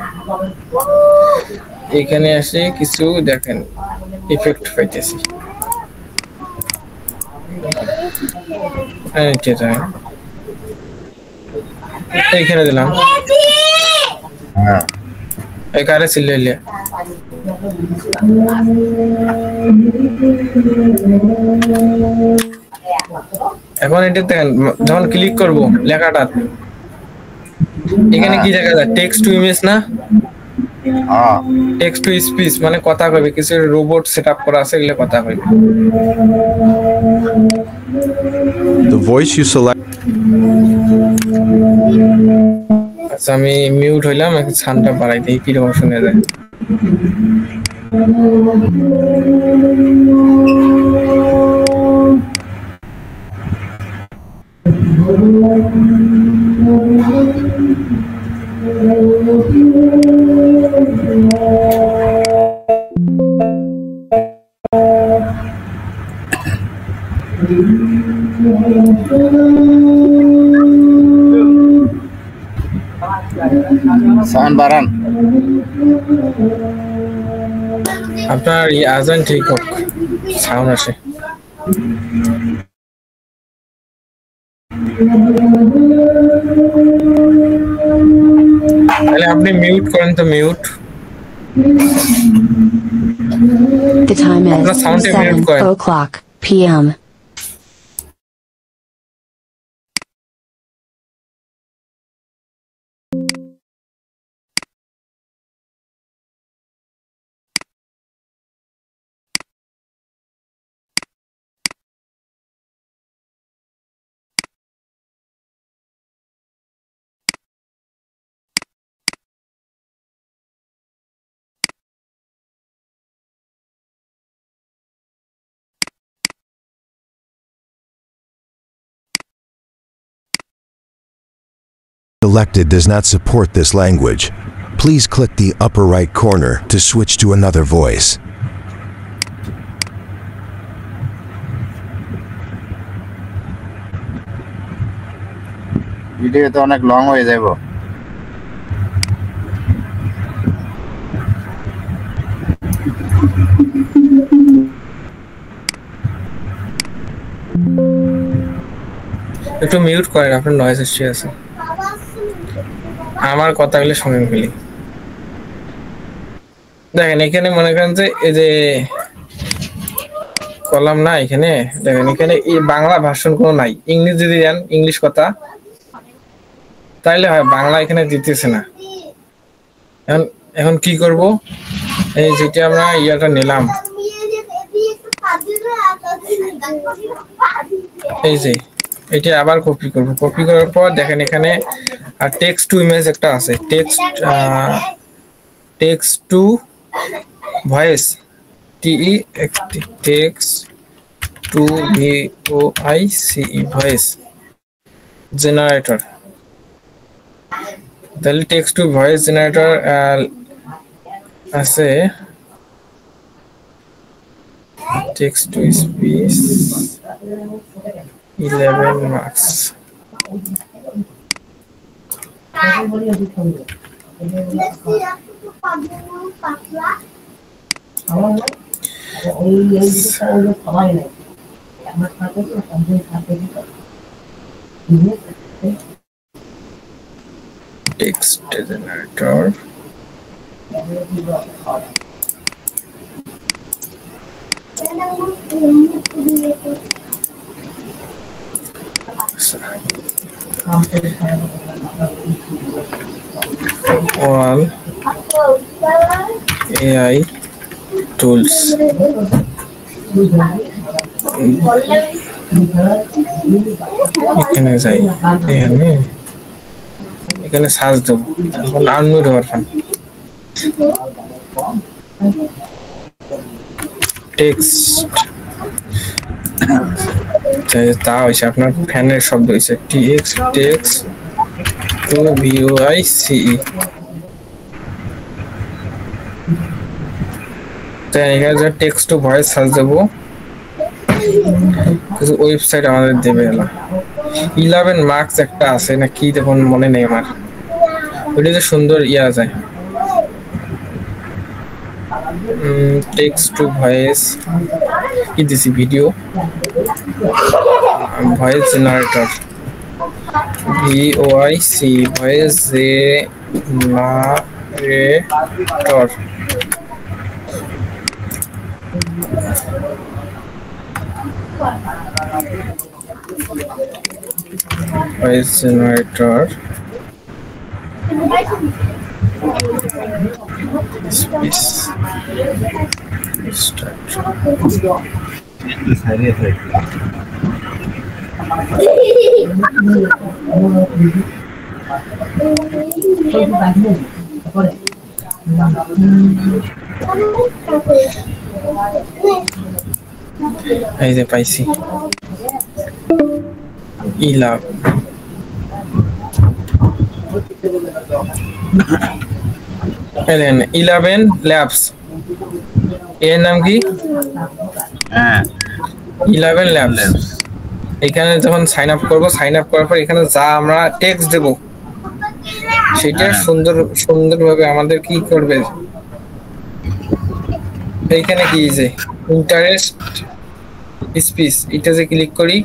S1: এখানে আসে কিছু দেখেন ইফেক্ট পাইতেছি। এইখানে দিলাম,
S2: হ্যাঁ
S1: এখানে সিলেলে এখন এটা দেখেন যখন ক্লিক করব লেখাটা, এখানে কি দেখা যায়? টেক্সট টু ইমেজ না, টেক্সট টু স্পিচ মানে কথা কইবে, কিছু রোবট সেটআপ করা আছে, এগুলো কথা কইবে।
S3: The voice you select.
S1: আচ্ছা আমি মিউট হইলাম, এখন সাউন্ডটা বাড়াই দেই, কি রকম শুনে যায়।
S2: সাউন্ড বাড়ান,
S1: আপনার আজান ঠিক হোক, সাউন্ড আসে। তাহলে আপনি মিউট করেন তো, মিউট।
S4: The time
S1: আপনার
S4: is
S1: সাউন্ডে মিউট
S4: 7
S1: করেন।
S4: o'clock p.m.
S5: Selected does not support this language. Please click the upper right corner to switch to another voice.
S2: Video তো অনেক লং হয়ে যাবে।
S1: একটু মিউট করেন, আপনার নয়েজ এসে আছে। আমার কথাগুলো শুনেন ফেলি। দেখেন এখানে মনে করেন যে এই যে কলাম না, এখানে দেখেন এখানে এই বাংলা ভার্সন কোনো নাই। ইংলিশ যদি দেন ইংলিশ কথা তাইলে হয়, বাংলা এখানে দিতেছে না। এখন এখন কি করব, এই যেটা আমরা ইয়াটা নিলাম, এই যে এটা আবার কপি করব। কপি করার পর দেখেন এখানে টেক্সট টু ইমেজ একটা আছে, টেক্সট টু ভয়েস, টিই text to VOICE voice generator. তাহলে টেক্সট টু ভয়েস জেনারেটর আছে, text to speech 11 marks. Text generator all AI tools। এখানে যাই, এখানে সার্চ দেবো, এখন আনমিউট হওয়ার ফান টেক্সট তা হয়েছে, আপনার ফ্যানের শব্দ হয়েছে, টেক্সট টু VOICE। এখানে যে টেক্সট টু ভয়েস সার্চ দেবো, কিছু ওয়েবসাইট আমাদের দেবে। 11 মার্কস একটা আছে না কি, দেখুন মনে নেই আমার, ওইটা যে সুন্দর ইয়া যায়। টেক্সট টু ভয়েস কি দিছি, video voice generator VOICE voice generator. Voice generator speech start. এই যে পাইছি, ইলাভ এলেন 11 ল্যাবস, এর নাম কি?
S2: হ্যাঁ
S1: 11 ল্যাবস। এখানে যখন সাইন আপ করবো, সাইন আপ করার পর এখানে যা আমরা টেক্সট দেব সেটা সুন্দরভাবে আমাদের কি করবে, এইখানে কি যে ইন্টারেস্ট স্পিচ, এটা যে ক্লিক করি,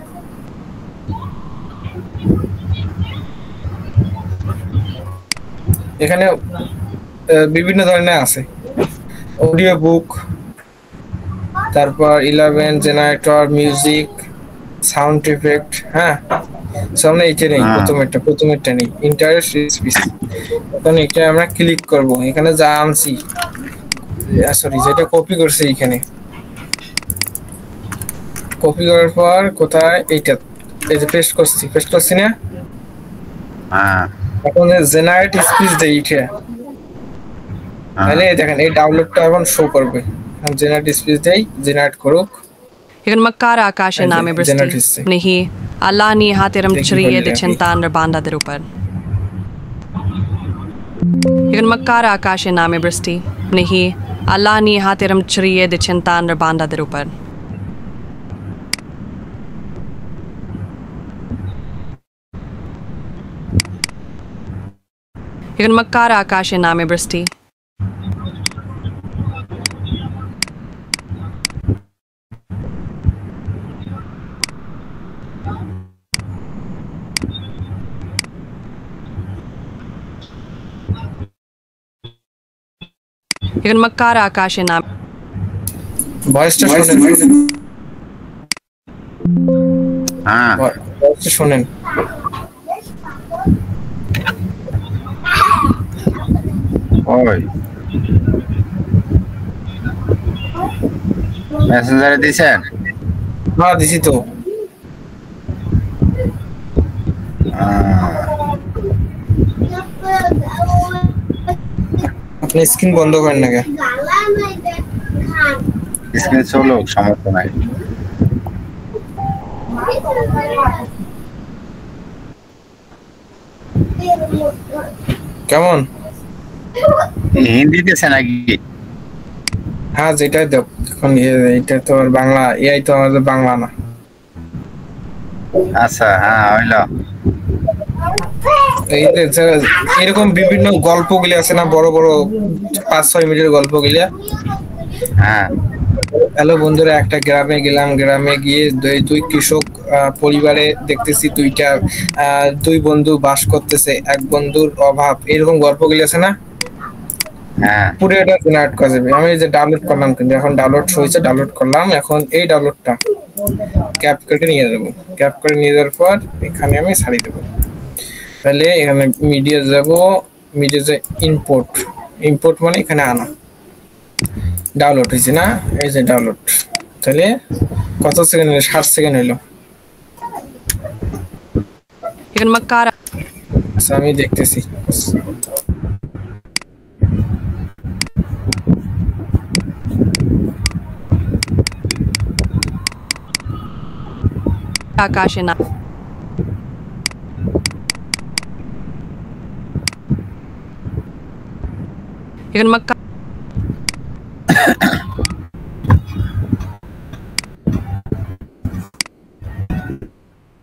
S1: এখানে বিভিন্ন ধরনের আছে। অডিও বুক, তারপর 11 জেনারেটর, মিউজিক, সাউন্ড ইফেক্ট। হ্যাঁ, সামনে এটা নেই, প্রথমেরটা নেই, ইন্টারেস্ট স্পিচ। এখন এটা আমরা ক্লিক করব, এখানে যা আনছি, সরি যেটা কপি করছি, এখানে কপি করার পর কোথায় এইটা, এই যে পেস্ট করছি না। এখন জেনারেট স্পিচ দেই এটা, তাহলে দেখেন এই ডাউনলোডটা এখন শো করবে। জেনারেট স্পিচ দেই, জেনারেট করুক।
S6: Igen makkara akashe name bristi. Nihi. Allah ni hatiram chriye de chintan banda derupar. Igen makkara akashe name bristi. Nihi. Allah ni hatiram chriye de chintan banda derupar. Igen makkara akashe name bristi. Igen makkara akashe name.
S1: ভয়েসটা শুনেন। ভয়েসটা শুনেন।
S2: ওই মেসেঞ্জারে দিছেন?
S1: হ্যাঁ দিছি তো। আপনি স্ক্রিন বন্ধ করেন না কেন?
S2: স্ক্রিন চলো, সমস্যা নাই।
S1: কেমন
S2: হিন্দি দিছে নাকি?
S1: হ্যাঁ যেটাই দেখ, এখন এটা তো আর বাংলা, এআই তো আমাদের বাংলা না।
S2: আচ্ছা, হ্যাঁ হইলো।
S1: এই যে এরকম বিভিন্ন গল্পগুলি আছে না, বড় বড় 5-6 মিনিটের গল্পগুলি।
S2: হ্যাঁ,
S1: হ্যালো বন্ধুরা, একটা গ্রামে গেলাম, গ্রামে গিয়ে দুই কৃষক পরিবারে দেখতেছি দুই বন্ধু বাস করতেছে, এক বন্ধুর অভাব, এরকম গল্পগুলি আছে না।
S2: হ্যাঁ,
S1: পুরো এটা জেনারেট করা যাবে। আমি যে ডাউনলোড করলাম, কিন্তু এখন ডাউনলোড হয়েছে, ডাউনলোড করলাম। এখন এই ডাউনলোডটা ক্যাপকাটে নিয়ে যাবো, ক্যাপকাটে নিয়ে যাওয়ার পর এখানে আমি ছাড়িয়ে দেবো। তাহলে এখানে মিডিয়া যাব, মিডিয়া যে ইম্পোর্ট মানে এখানে আনা। ডাউনলোড হয়েছে না, এই যে ডাউনলোড। তাহলে কত সেকেন্ড হলো? 60 সেকেন্ড হলো।
S6: Igen makkara.
S1: আচ্ছা আমি দেখতেছি।
S6: Akashe name. Igen makkara.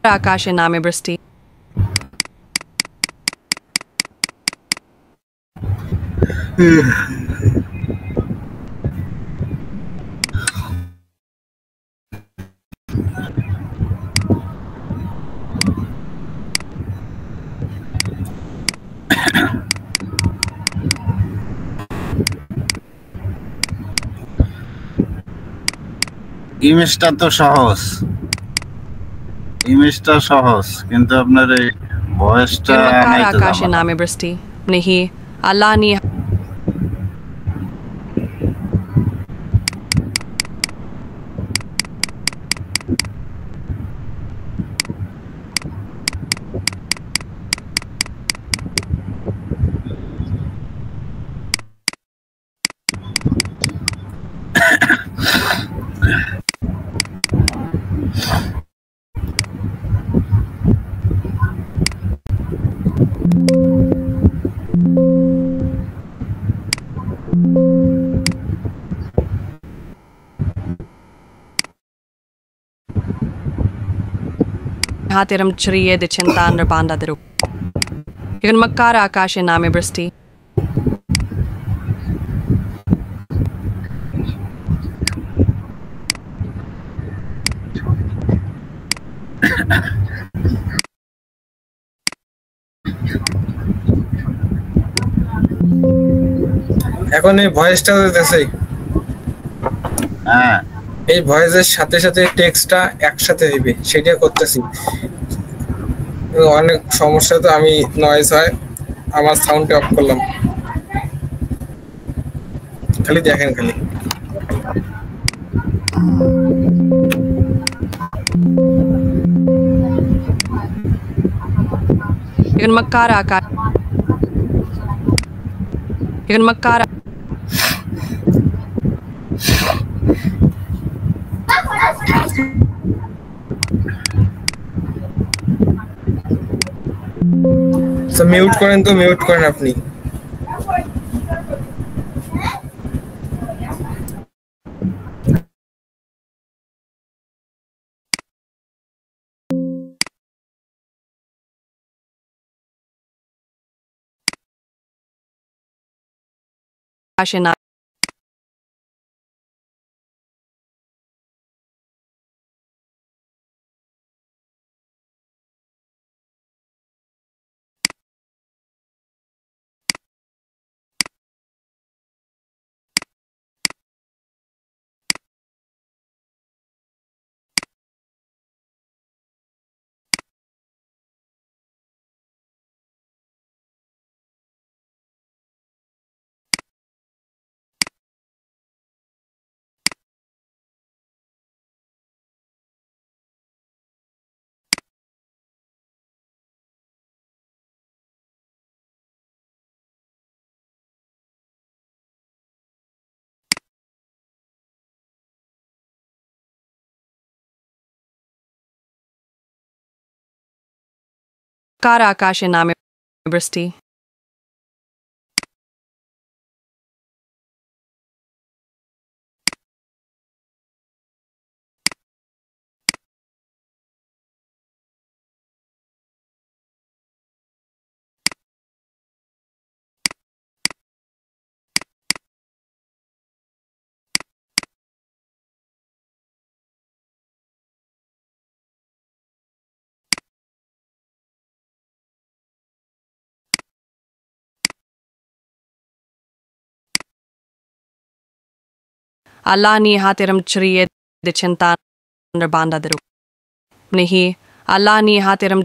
S6: Akashe name bristi.
S2: ইমেজটা তো সহজ, ইমেজটা সহজ, কিন্তু আপনার এই ভয়েসটা
S6: Igen
S2: নাই
S6: makkara
S2: তো
S6: akashe
S2: জানা।
S6: name bristi. Nihi. Allah ni. Hatiram chriye de chintan banda derup. Igen makkara akashe name bristi.
S1: এখন এই ভয়েসটা দিতেছে,
S2: হ্যাঁ
S1: এই ভয়েসের সাথে সাথে টেক্সটটা একসাথে হইবে, সেটা করতেছি। অনেক সমস্যা, তো আমি নয়েজ হয়, আমার সাউন্ডটা অফ করলাম। খালি দেখেন খালি।
S6: Ikan makara ka. Ikan makara.
S1: তো মিউট করেন, তো মিউট করেন আপনি।
S6: Ashina. Kara akashe name Bristy. Allah ni hatiram chriye de chintan banda deru. Nahi Allah ni hatiram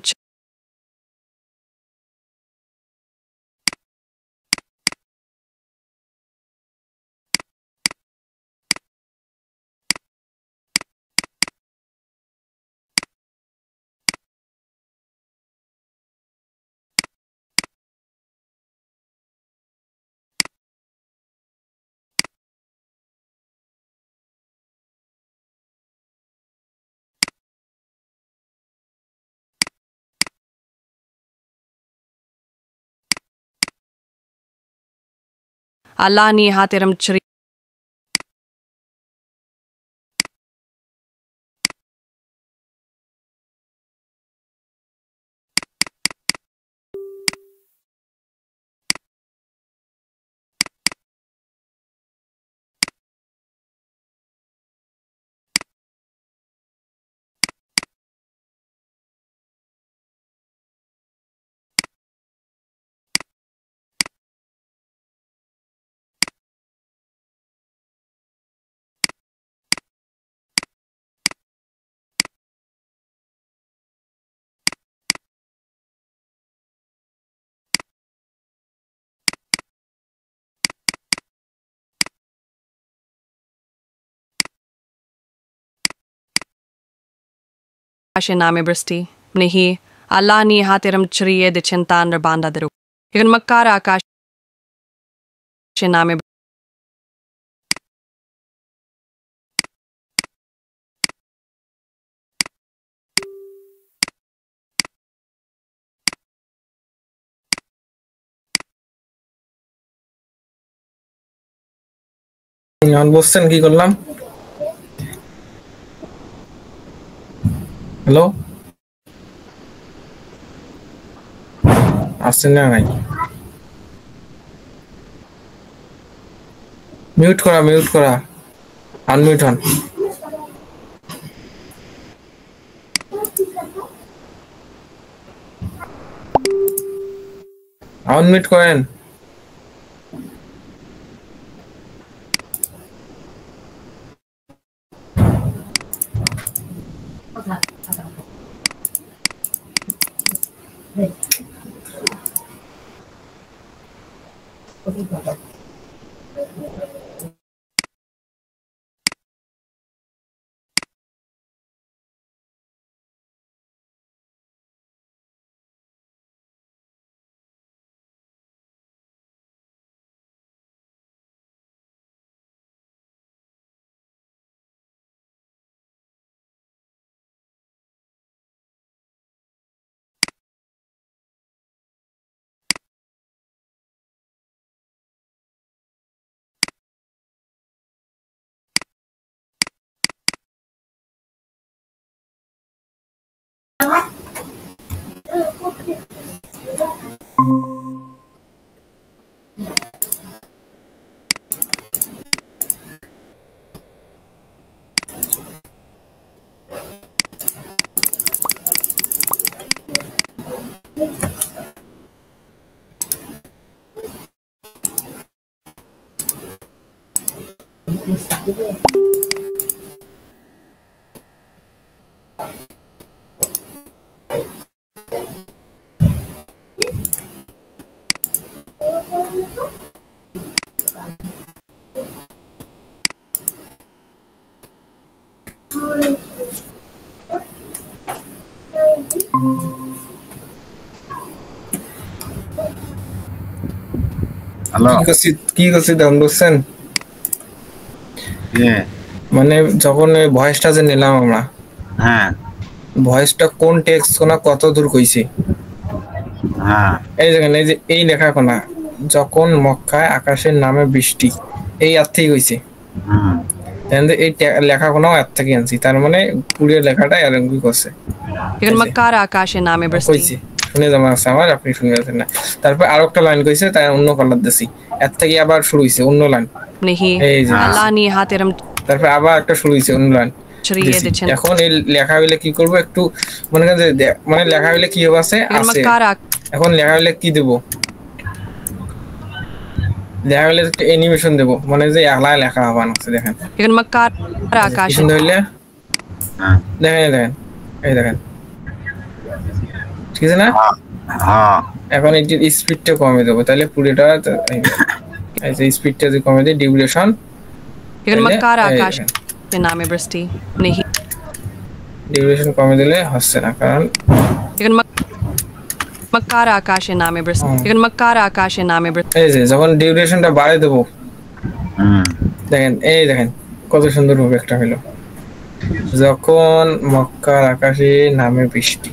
S6: Allah ni hatiram chriye. Ashe name Bristy. Nahi Allah ni hatiram chriye de chintan banda deru. Ikan makara akashe name
S1: এখন বসছেন, কি করলাম? হ্যালো, আসছেন না? নাই, মিউট করা, মিউট করা, আনমিউট হন। আনমিউট করেন।
S2: হ্যালো
S1: কি করছি দাম বুঝছেন? মানে যখন ওই ভয়েসটা যে নিলাম আমরা,
S2: হ্যাঁ
S1: ভয়েসটা কোন টেক্সট কোনা কত দূর কইছি।
S2: হ্যাঁ
S1: এই দেখেন, এই যে এই লেখা কোনা, যখন মক্কায় আকাশের নামে বৃষ্টি, এই আর থেকে কইছে। এই লেখা কোনাও এর থেকে আনছি, তার মানে পুরো লেখাটা এরকমই করছে।
S6: लेकिन मक्कार आकाशे नामे बृष्टि
S1: কইছি শুনে জমা আছে আমার, আপনি শুনে যাচ্ছেন না। তারপর আরেকটা লাইন কইছে, তাই অন্য কালার দিছি, এর থেকে আবার শুরু হইছে অন্য লাইন।
S6: नहीं
S1: এই যে
S6: अल्लाह ने हातिरम
S1: তারপর আবার একটা শুরু হইছে অন্য লাইন।
S6: चरिये दिचन
S1: এখন এই লেখা হইলে কি করব, একটু মনে করেন যে মানে লেখা হইলে কি হবে আছে
S6: लेकिन
S1: আছে,
S6: मक्कार
S1: এখন লেখা হইলে কি দেব, লেখা হইলে একটা অ্যানিমেশন দেব, মানে যে আলাদা লেখা হবে আছে। দেখেন
S6: लेकिन मक्कार आकाशे
S1: সুন্দর হইলে দেখেন, দেখেন এই দেখেন, ঠিক আছে না?
S2: হ্যাঁ
S1: এখন এটির স্পিডটা কমে দেবো, তাহলে পুরোটা এই যে স্পিডটা যে কমে দেয়, ডিউরেশন।
S6: लेकिन मक्कार आकाशे नामे बृष्टि नहीं
S1: ডিউরেশন কমে দিলে হচ্ছে না, কারণ
S6: लेकिन मक्कार आकाशे नामे बृष्टि लेकिन मक्कार आकाशे नामे बृष्टि
S1: এই যে যখন ডিউরেশনটা বাড়ায় দেবো, দেখেন এই দেখেন কত সুন্দর রূপ একটা হলো, যখন মক্কার আকাশে নামে বৃষ্টি।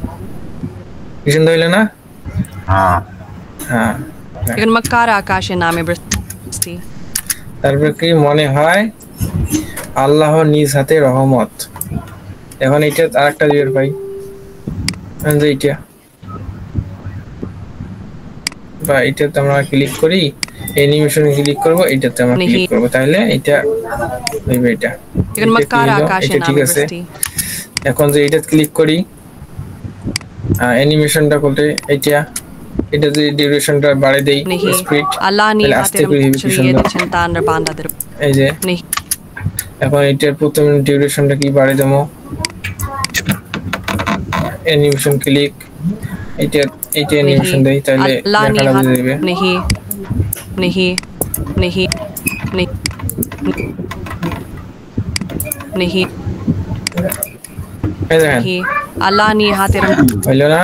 S1: কি সুন্দর হইলো না?
S2: হ্যাঁ
S1: হ্যাঁ।
S6: लेकिन मक्कार आकाशे नामे बृष्टि
S1: তারপর কি মনে হয় আল্লাহ নিজ হাতে রহমত। এখন এটা আরেকটা দিবের ভাই, এইটা বা এটাতে আমরা ক্লিক করি, অ্যানিমেশনে ক্লিক করব, এটাতে আমরা ক্লিক করব, তাহলে এটা হইবে। এটা
S6: लेकिन मक्कार आकाशे
S1: এটা ঠিক
S6: नामे
S1: আছে।
S6: बृष्टि
S1: এখন যে এটা ক্লিক করি, অ্যানিমেশনটা করতে এটা যে ডিউরেশনটা বাড়াই দেই,
S6: नहीं
S1: স্পিড
S6: अल्लाह ने
S1: আস্তে
S6: हातिरम
S1: করে হইবে, কি
S6: चरिये
S1: সুন্দর।
S6: दिचन तांडर बांधा दर
S1: এই যে
S6: नहीं
S1: এখন এটার প্রথম ডিউরেশনটা কি বাড়াই দেবো, অ্যানিমেশন ক্লিক, এটা অ্যানিমেশন দেই, তাহলে
S6: अल्लाह ने
S1: লেখাটা বুঝে যাবে।
S6: नहीं नहीं नहीं नहीं नहीं
S1: এই দেখেন
S6: नहीं अल्लाह ने हातिरम
S1: হইলো না?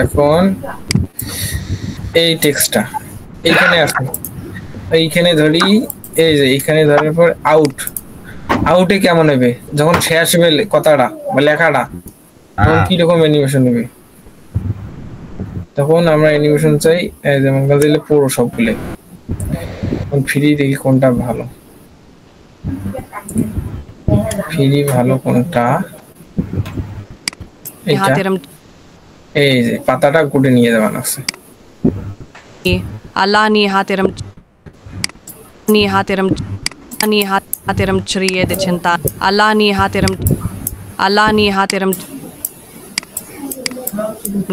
S1: এখন এই টেক্সটটা এইখানে আসে, এইখানে ধরি, এই যে এইখানে ধরার পর আউটে কেমন হবে যখন শেষ হবে কথাটা বা লেখাটা, তখন কিরকম অ্যানিমেশন হবে। তখন আমরা অ্যানিমেশন চাই যেমন দিলে পুরো সবগুলো। ফ্রি দেখি কোনটা ভালো, ফ্রি ভালো কোনটা, এইটা।
S6: हातिरम
S1: এই যে পাতাটা গুটে নিয়ে যাওয়া আছে।
S6: अल्लाह ने हातिरम हातिरम चरिये दिचन ता अल्लाह ने हातिरम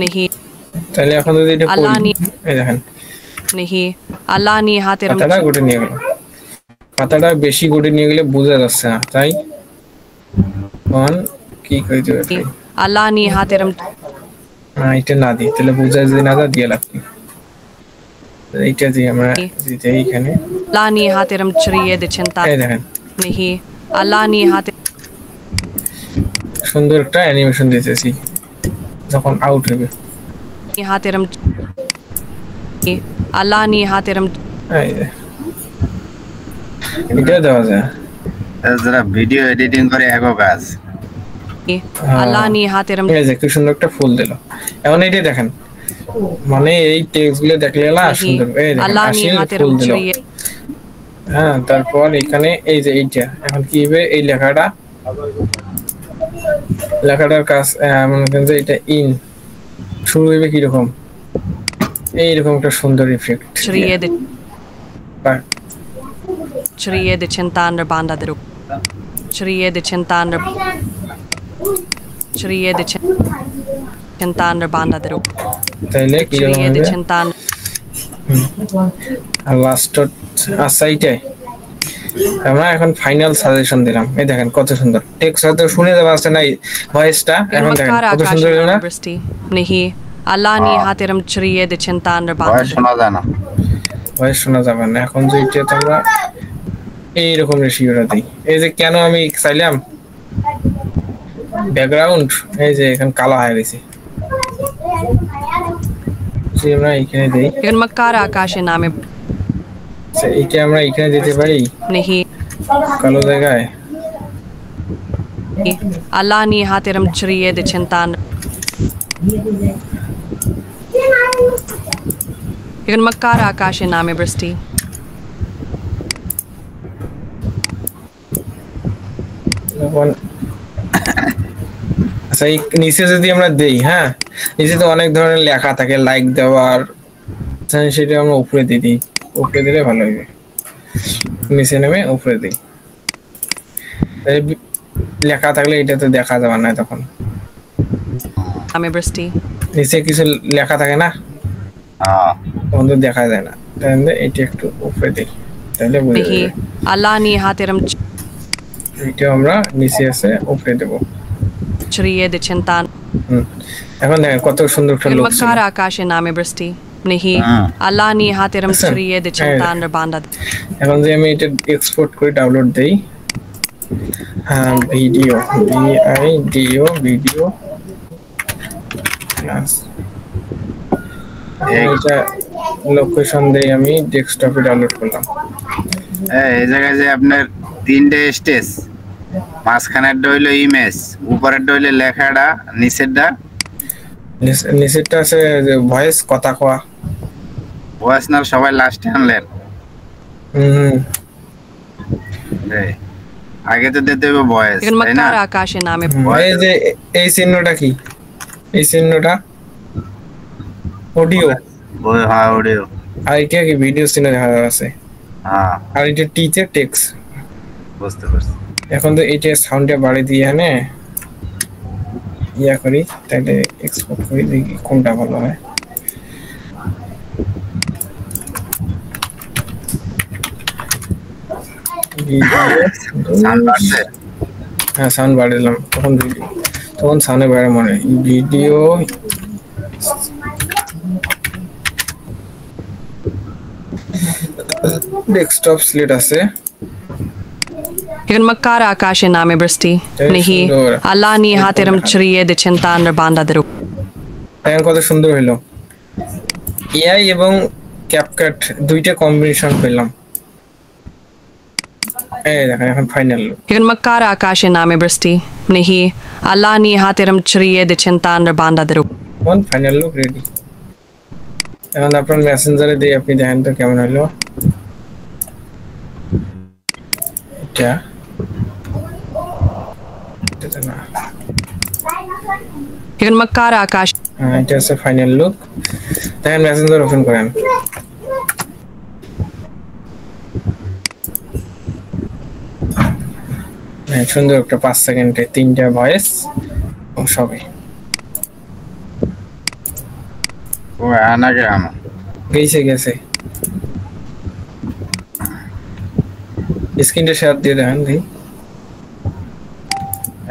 S6: नहीं
S1: তাহলে এখন যদি এটা
S6: আল্লাহ
S1: পড়ি, এই দেখেন
S6: नहीं अल्लाह ने हातिरम
S1: পাতাটা গুটে নিয়ে গেল, পাতাটা বেশি গুটে নিয়ে গেলে বোঝা যাচ্ছে না, তাই এখন কি কই দিও এটাই
S6: Allah ni hatiram
S1: এটা না দিই তাহলে বুঝা যায় না দিয়ে লাগবে এইটা দিয়ে আমরা দিতে এইখানে
S6: Allah ni hatiram chriye de chinta
S1: এই দেখেন
S6: nahi Allah ni hatiram
S1: সুন্দর একটা অ্যানিমেশন দিতেছি যখন আউট হবে
S6: hatiram Allah ni hatiram
S1: এই যে এটা দেওয়া যায়
S2: যারা ভিডিও এডিটিং করে এগো কাজ
S6: Allah ni hatiram
S1: এই যে কি সুন্দর একটা ফুল দিল এখন এইটা দেখেন মানে এই টেক্সট গুলো দেখলে না সুন্দর এই দেখেন
S6: Allah ni
S1: আসল
S6: hatiram
S1: ফুল দিল
S6: chriye
S1: হ্যাঁ তারপর এখানে এই যে এইটা এখন কি হবে এই লেখাটার কাজ মনে করেন যে এটা ইন শুরু হবে কি রকম এইরকম একটা সুন্দর effect
S6: chriye de chinta under banda de chriye de chinta under chriye de chinta under banda de
S1: তাইলে কি রকম
S6: chriye de
S1: হবে
S6: chinta
S1: আর লাস্ট আসাইটাই আমরা এখন ফাইনাল সাজেশন দিলাম এই দেখেন কত সুন্দর টেক্সট হয়তো শুনে যাওয়া আছে না ভয়েসটা এখন দেখেন কত সুন্দর হলো না
S6: nahi Allah ni hatiram chriye de chinta under
S2: voice
S6: banda
S2: শোনা যায় না
S1: ভয়েস শোনা যাবে না এখন যে এটা তোমরা এইরকম রেশিওটা দিই এই যে কেন আমি চাইলাম ব্যাকগ্রাউন্ড এই যে এখন কালো হয়ে গেছে যে আমরা এখানে দেই
S6: ekan makar akashe name
S1: এইটা আমরা এখানে দিতে পারি
S6: nahi
S1: কালো জায়গায়
S6: Allah ni hatiram chriye de chinta ekan makar akashe name bristi
S1: এখন আচ্ছা এই নিচে যদি আমরা দেই হ্যাঁ নিচে তো অনেক ধরনের লেখা থাকে লাইক দেওয়ার সেটা আমরা উপরে দিই উপরে দিলে ভালো হবে নিচে নেমে উপরে দিই লেখা থাকলে এটা তো দেখা যাবে না তখন
S6: name bristi
S1: নিচে কিছু লেখা থাকে না
S2: হ্যাঁ
S1: তখন তো দেখা যায় না তাহলে এটা একটু উপরে দিই তাহলে বুঝে
S6: nahi
S1: যাবে
S6: Allah ni hatiram
S1: এটা আমরা নিচে আছে উপরে দেব
S6: chriye de chinta
S1: এখন দেখেন কত সুন্দর একটা
S6: ekan
S1: লোক
S6: makar akashe name bristi nahi Allah ni hatiram chriye de chinta under banda
S1: এখন যে আমি এটা এক্সপোর্ট করে ডাউনলোড দেই হ্যাঁ ভিডিও ভিডিও ক্লাস এটা লোকেশন দেই আমি ডেস্কটপে ডাউনলোড করলাম
S2: এই জায়গায় যে আপনার তিনটে স্টেজ মাঝখানের হইলো ইমেজ উপরের হইলো লেখাটা নিচেরটা
S1: নিচেরটা আছে ভয়েস কথা কোয়া
S2: ভয়েস না সবাই লাস্টে আনলেন এই, আগে তো দিতে হবে ভয়েস
S6: ekan
S2: তাই না
S6: makar akashe name
S1: এই যে এই চিহ্নটা কি এই চিহ্নটা অডিও
S2: ওই হ্যাঁ অডিও
S1: আর এটা কি ভিডিও চিহ্ন দেখা যাচ্ছে
S2: হ্যাঁ
S1: আর এটা টিতে টেক্সট
S2: বুঝতে পারছি
S1: এখন তো এইটা সাউন্ডটা বাড়িয়ে দিয়ে এনে ইয়া করি তাহলে এক্সপোর্ট করি দেখি কোনটা ভালো হয়
S2: সাউন্ড বাড়ছে
S1: হ্যাঁ সাউন্ড বাড়িয়ে দিলাম তখন সাউন্ডে বাইরে মনে ভিডিও ডেস্কটপ সিলেক্ট আছে
S6: ekan makar akashe name bristi nahi Allah ni hatiram chriye de chinta under banda de
S1: এখন কত সুন্দর হইলো এআই এবং ক্যাপকাট দুইটা কম্বিনেশন পেলাম এই দেখেন এখন final
S6: ekan makar akashe name bristi nahi Allah ni hatiram chriye de chinta under banda de
S1: কোন ফাইনাল লুক রেডি এখন আপনার মেসেঞ্জারে দিয়ে আপনি দেখেন তো কেমন হলো এটা এটা না
S6: ekan makar akashe
S1: এটা আছে ফাইনাল লুক দেখেন মেসেঞ্জার ওপেন করেন সুন্দর একটা 5 সেকেন্ডে তিনটা ভয়েস ও সবই
S2: ও আনাকে আনো
S1: গেছে স্ক্রিনটা শেয়ার দিয়ে দেখেন ভাই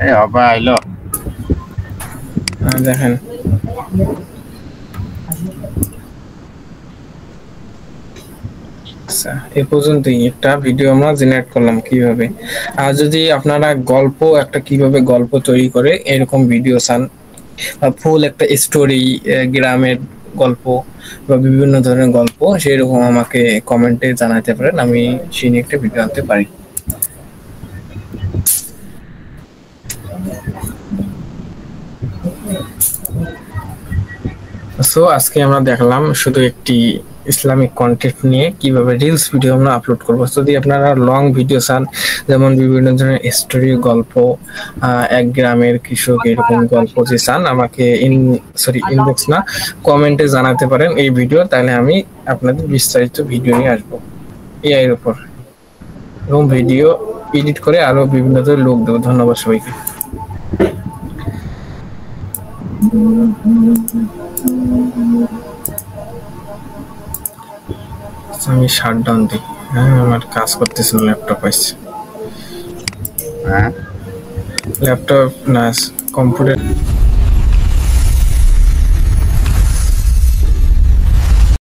S2: এই হবা আইলো
S1: দেখেন আচ্ছা এই পর্যন্তই একটা ভিডিও আমরা জেনারেট করলাম কিভাবে। আর যদি আপনারা গল্প একটা কিভাবে গল্প তৈরি করে এরকম ভিডিও চান, ফুল একটা স্টোরি, গ্রামের গল্প বা বিভিন্ন ধরনের গল্প, সেরকম আমাকে কমেন্টে জানাতে পারেন, আমি সেই নিয়ে একটা ভিডিও আনতে পারি। সো আজকে আমরা দেখলাম শুধু একটি ইসলামিক কন্টেন্ট নিয়ে কিভাবে রিলস ভিডিও আমরা আপলোড করব। যদি আপনারা লং ভিডিও চান, যেমন বিভিন্ন ধরনের স্টোরি, গল্প, এক গ্রামের কৃষক, এরকম গল্প যে চান, আমাকে ইনবক্স না কমেন্টে জানাতে পারেন এই ভিডিও, তাহলে আমি আপনাদের বিস্তারিত ভিডিও নিয়ে আসবো এআই এর উপর, এবং ভিডিও এডিট করে আরো বিভিন্ন ধরনের লোক দেবো। ধন্যবাদ সবাইকে। আমি শাটডাউন দিই। হ্যাঁ আমার কাজ করতেছিল, ল্যাপটপ আছে,
S2: হ্যাঁ
S1: ল্যাপটপ না কম্পিউটার।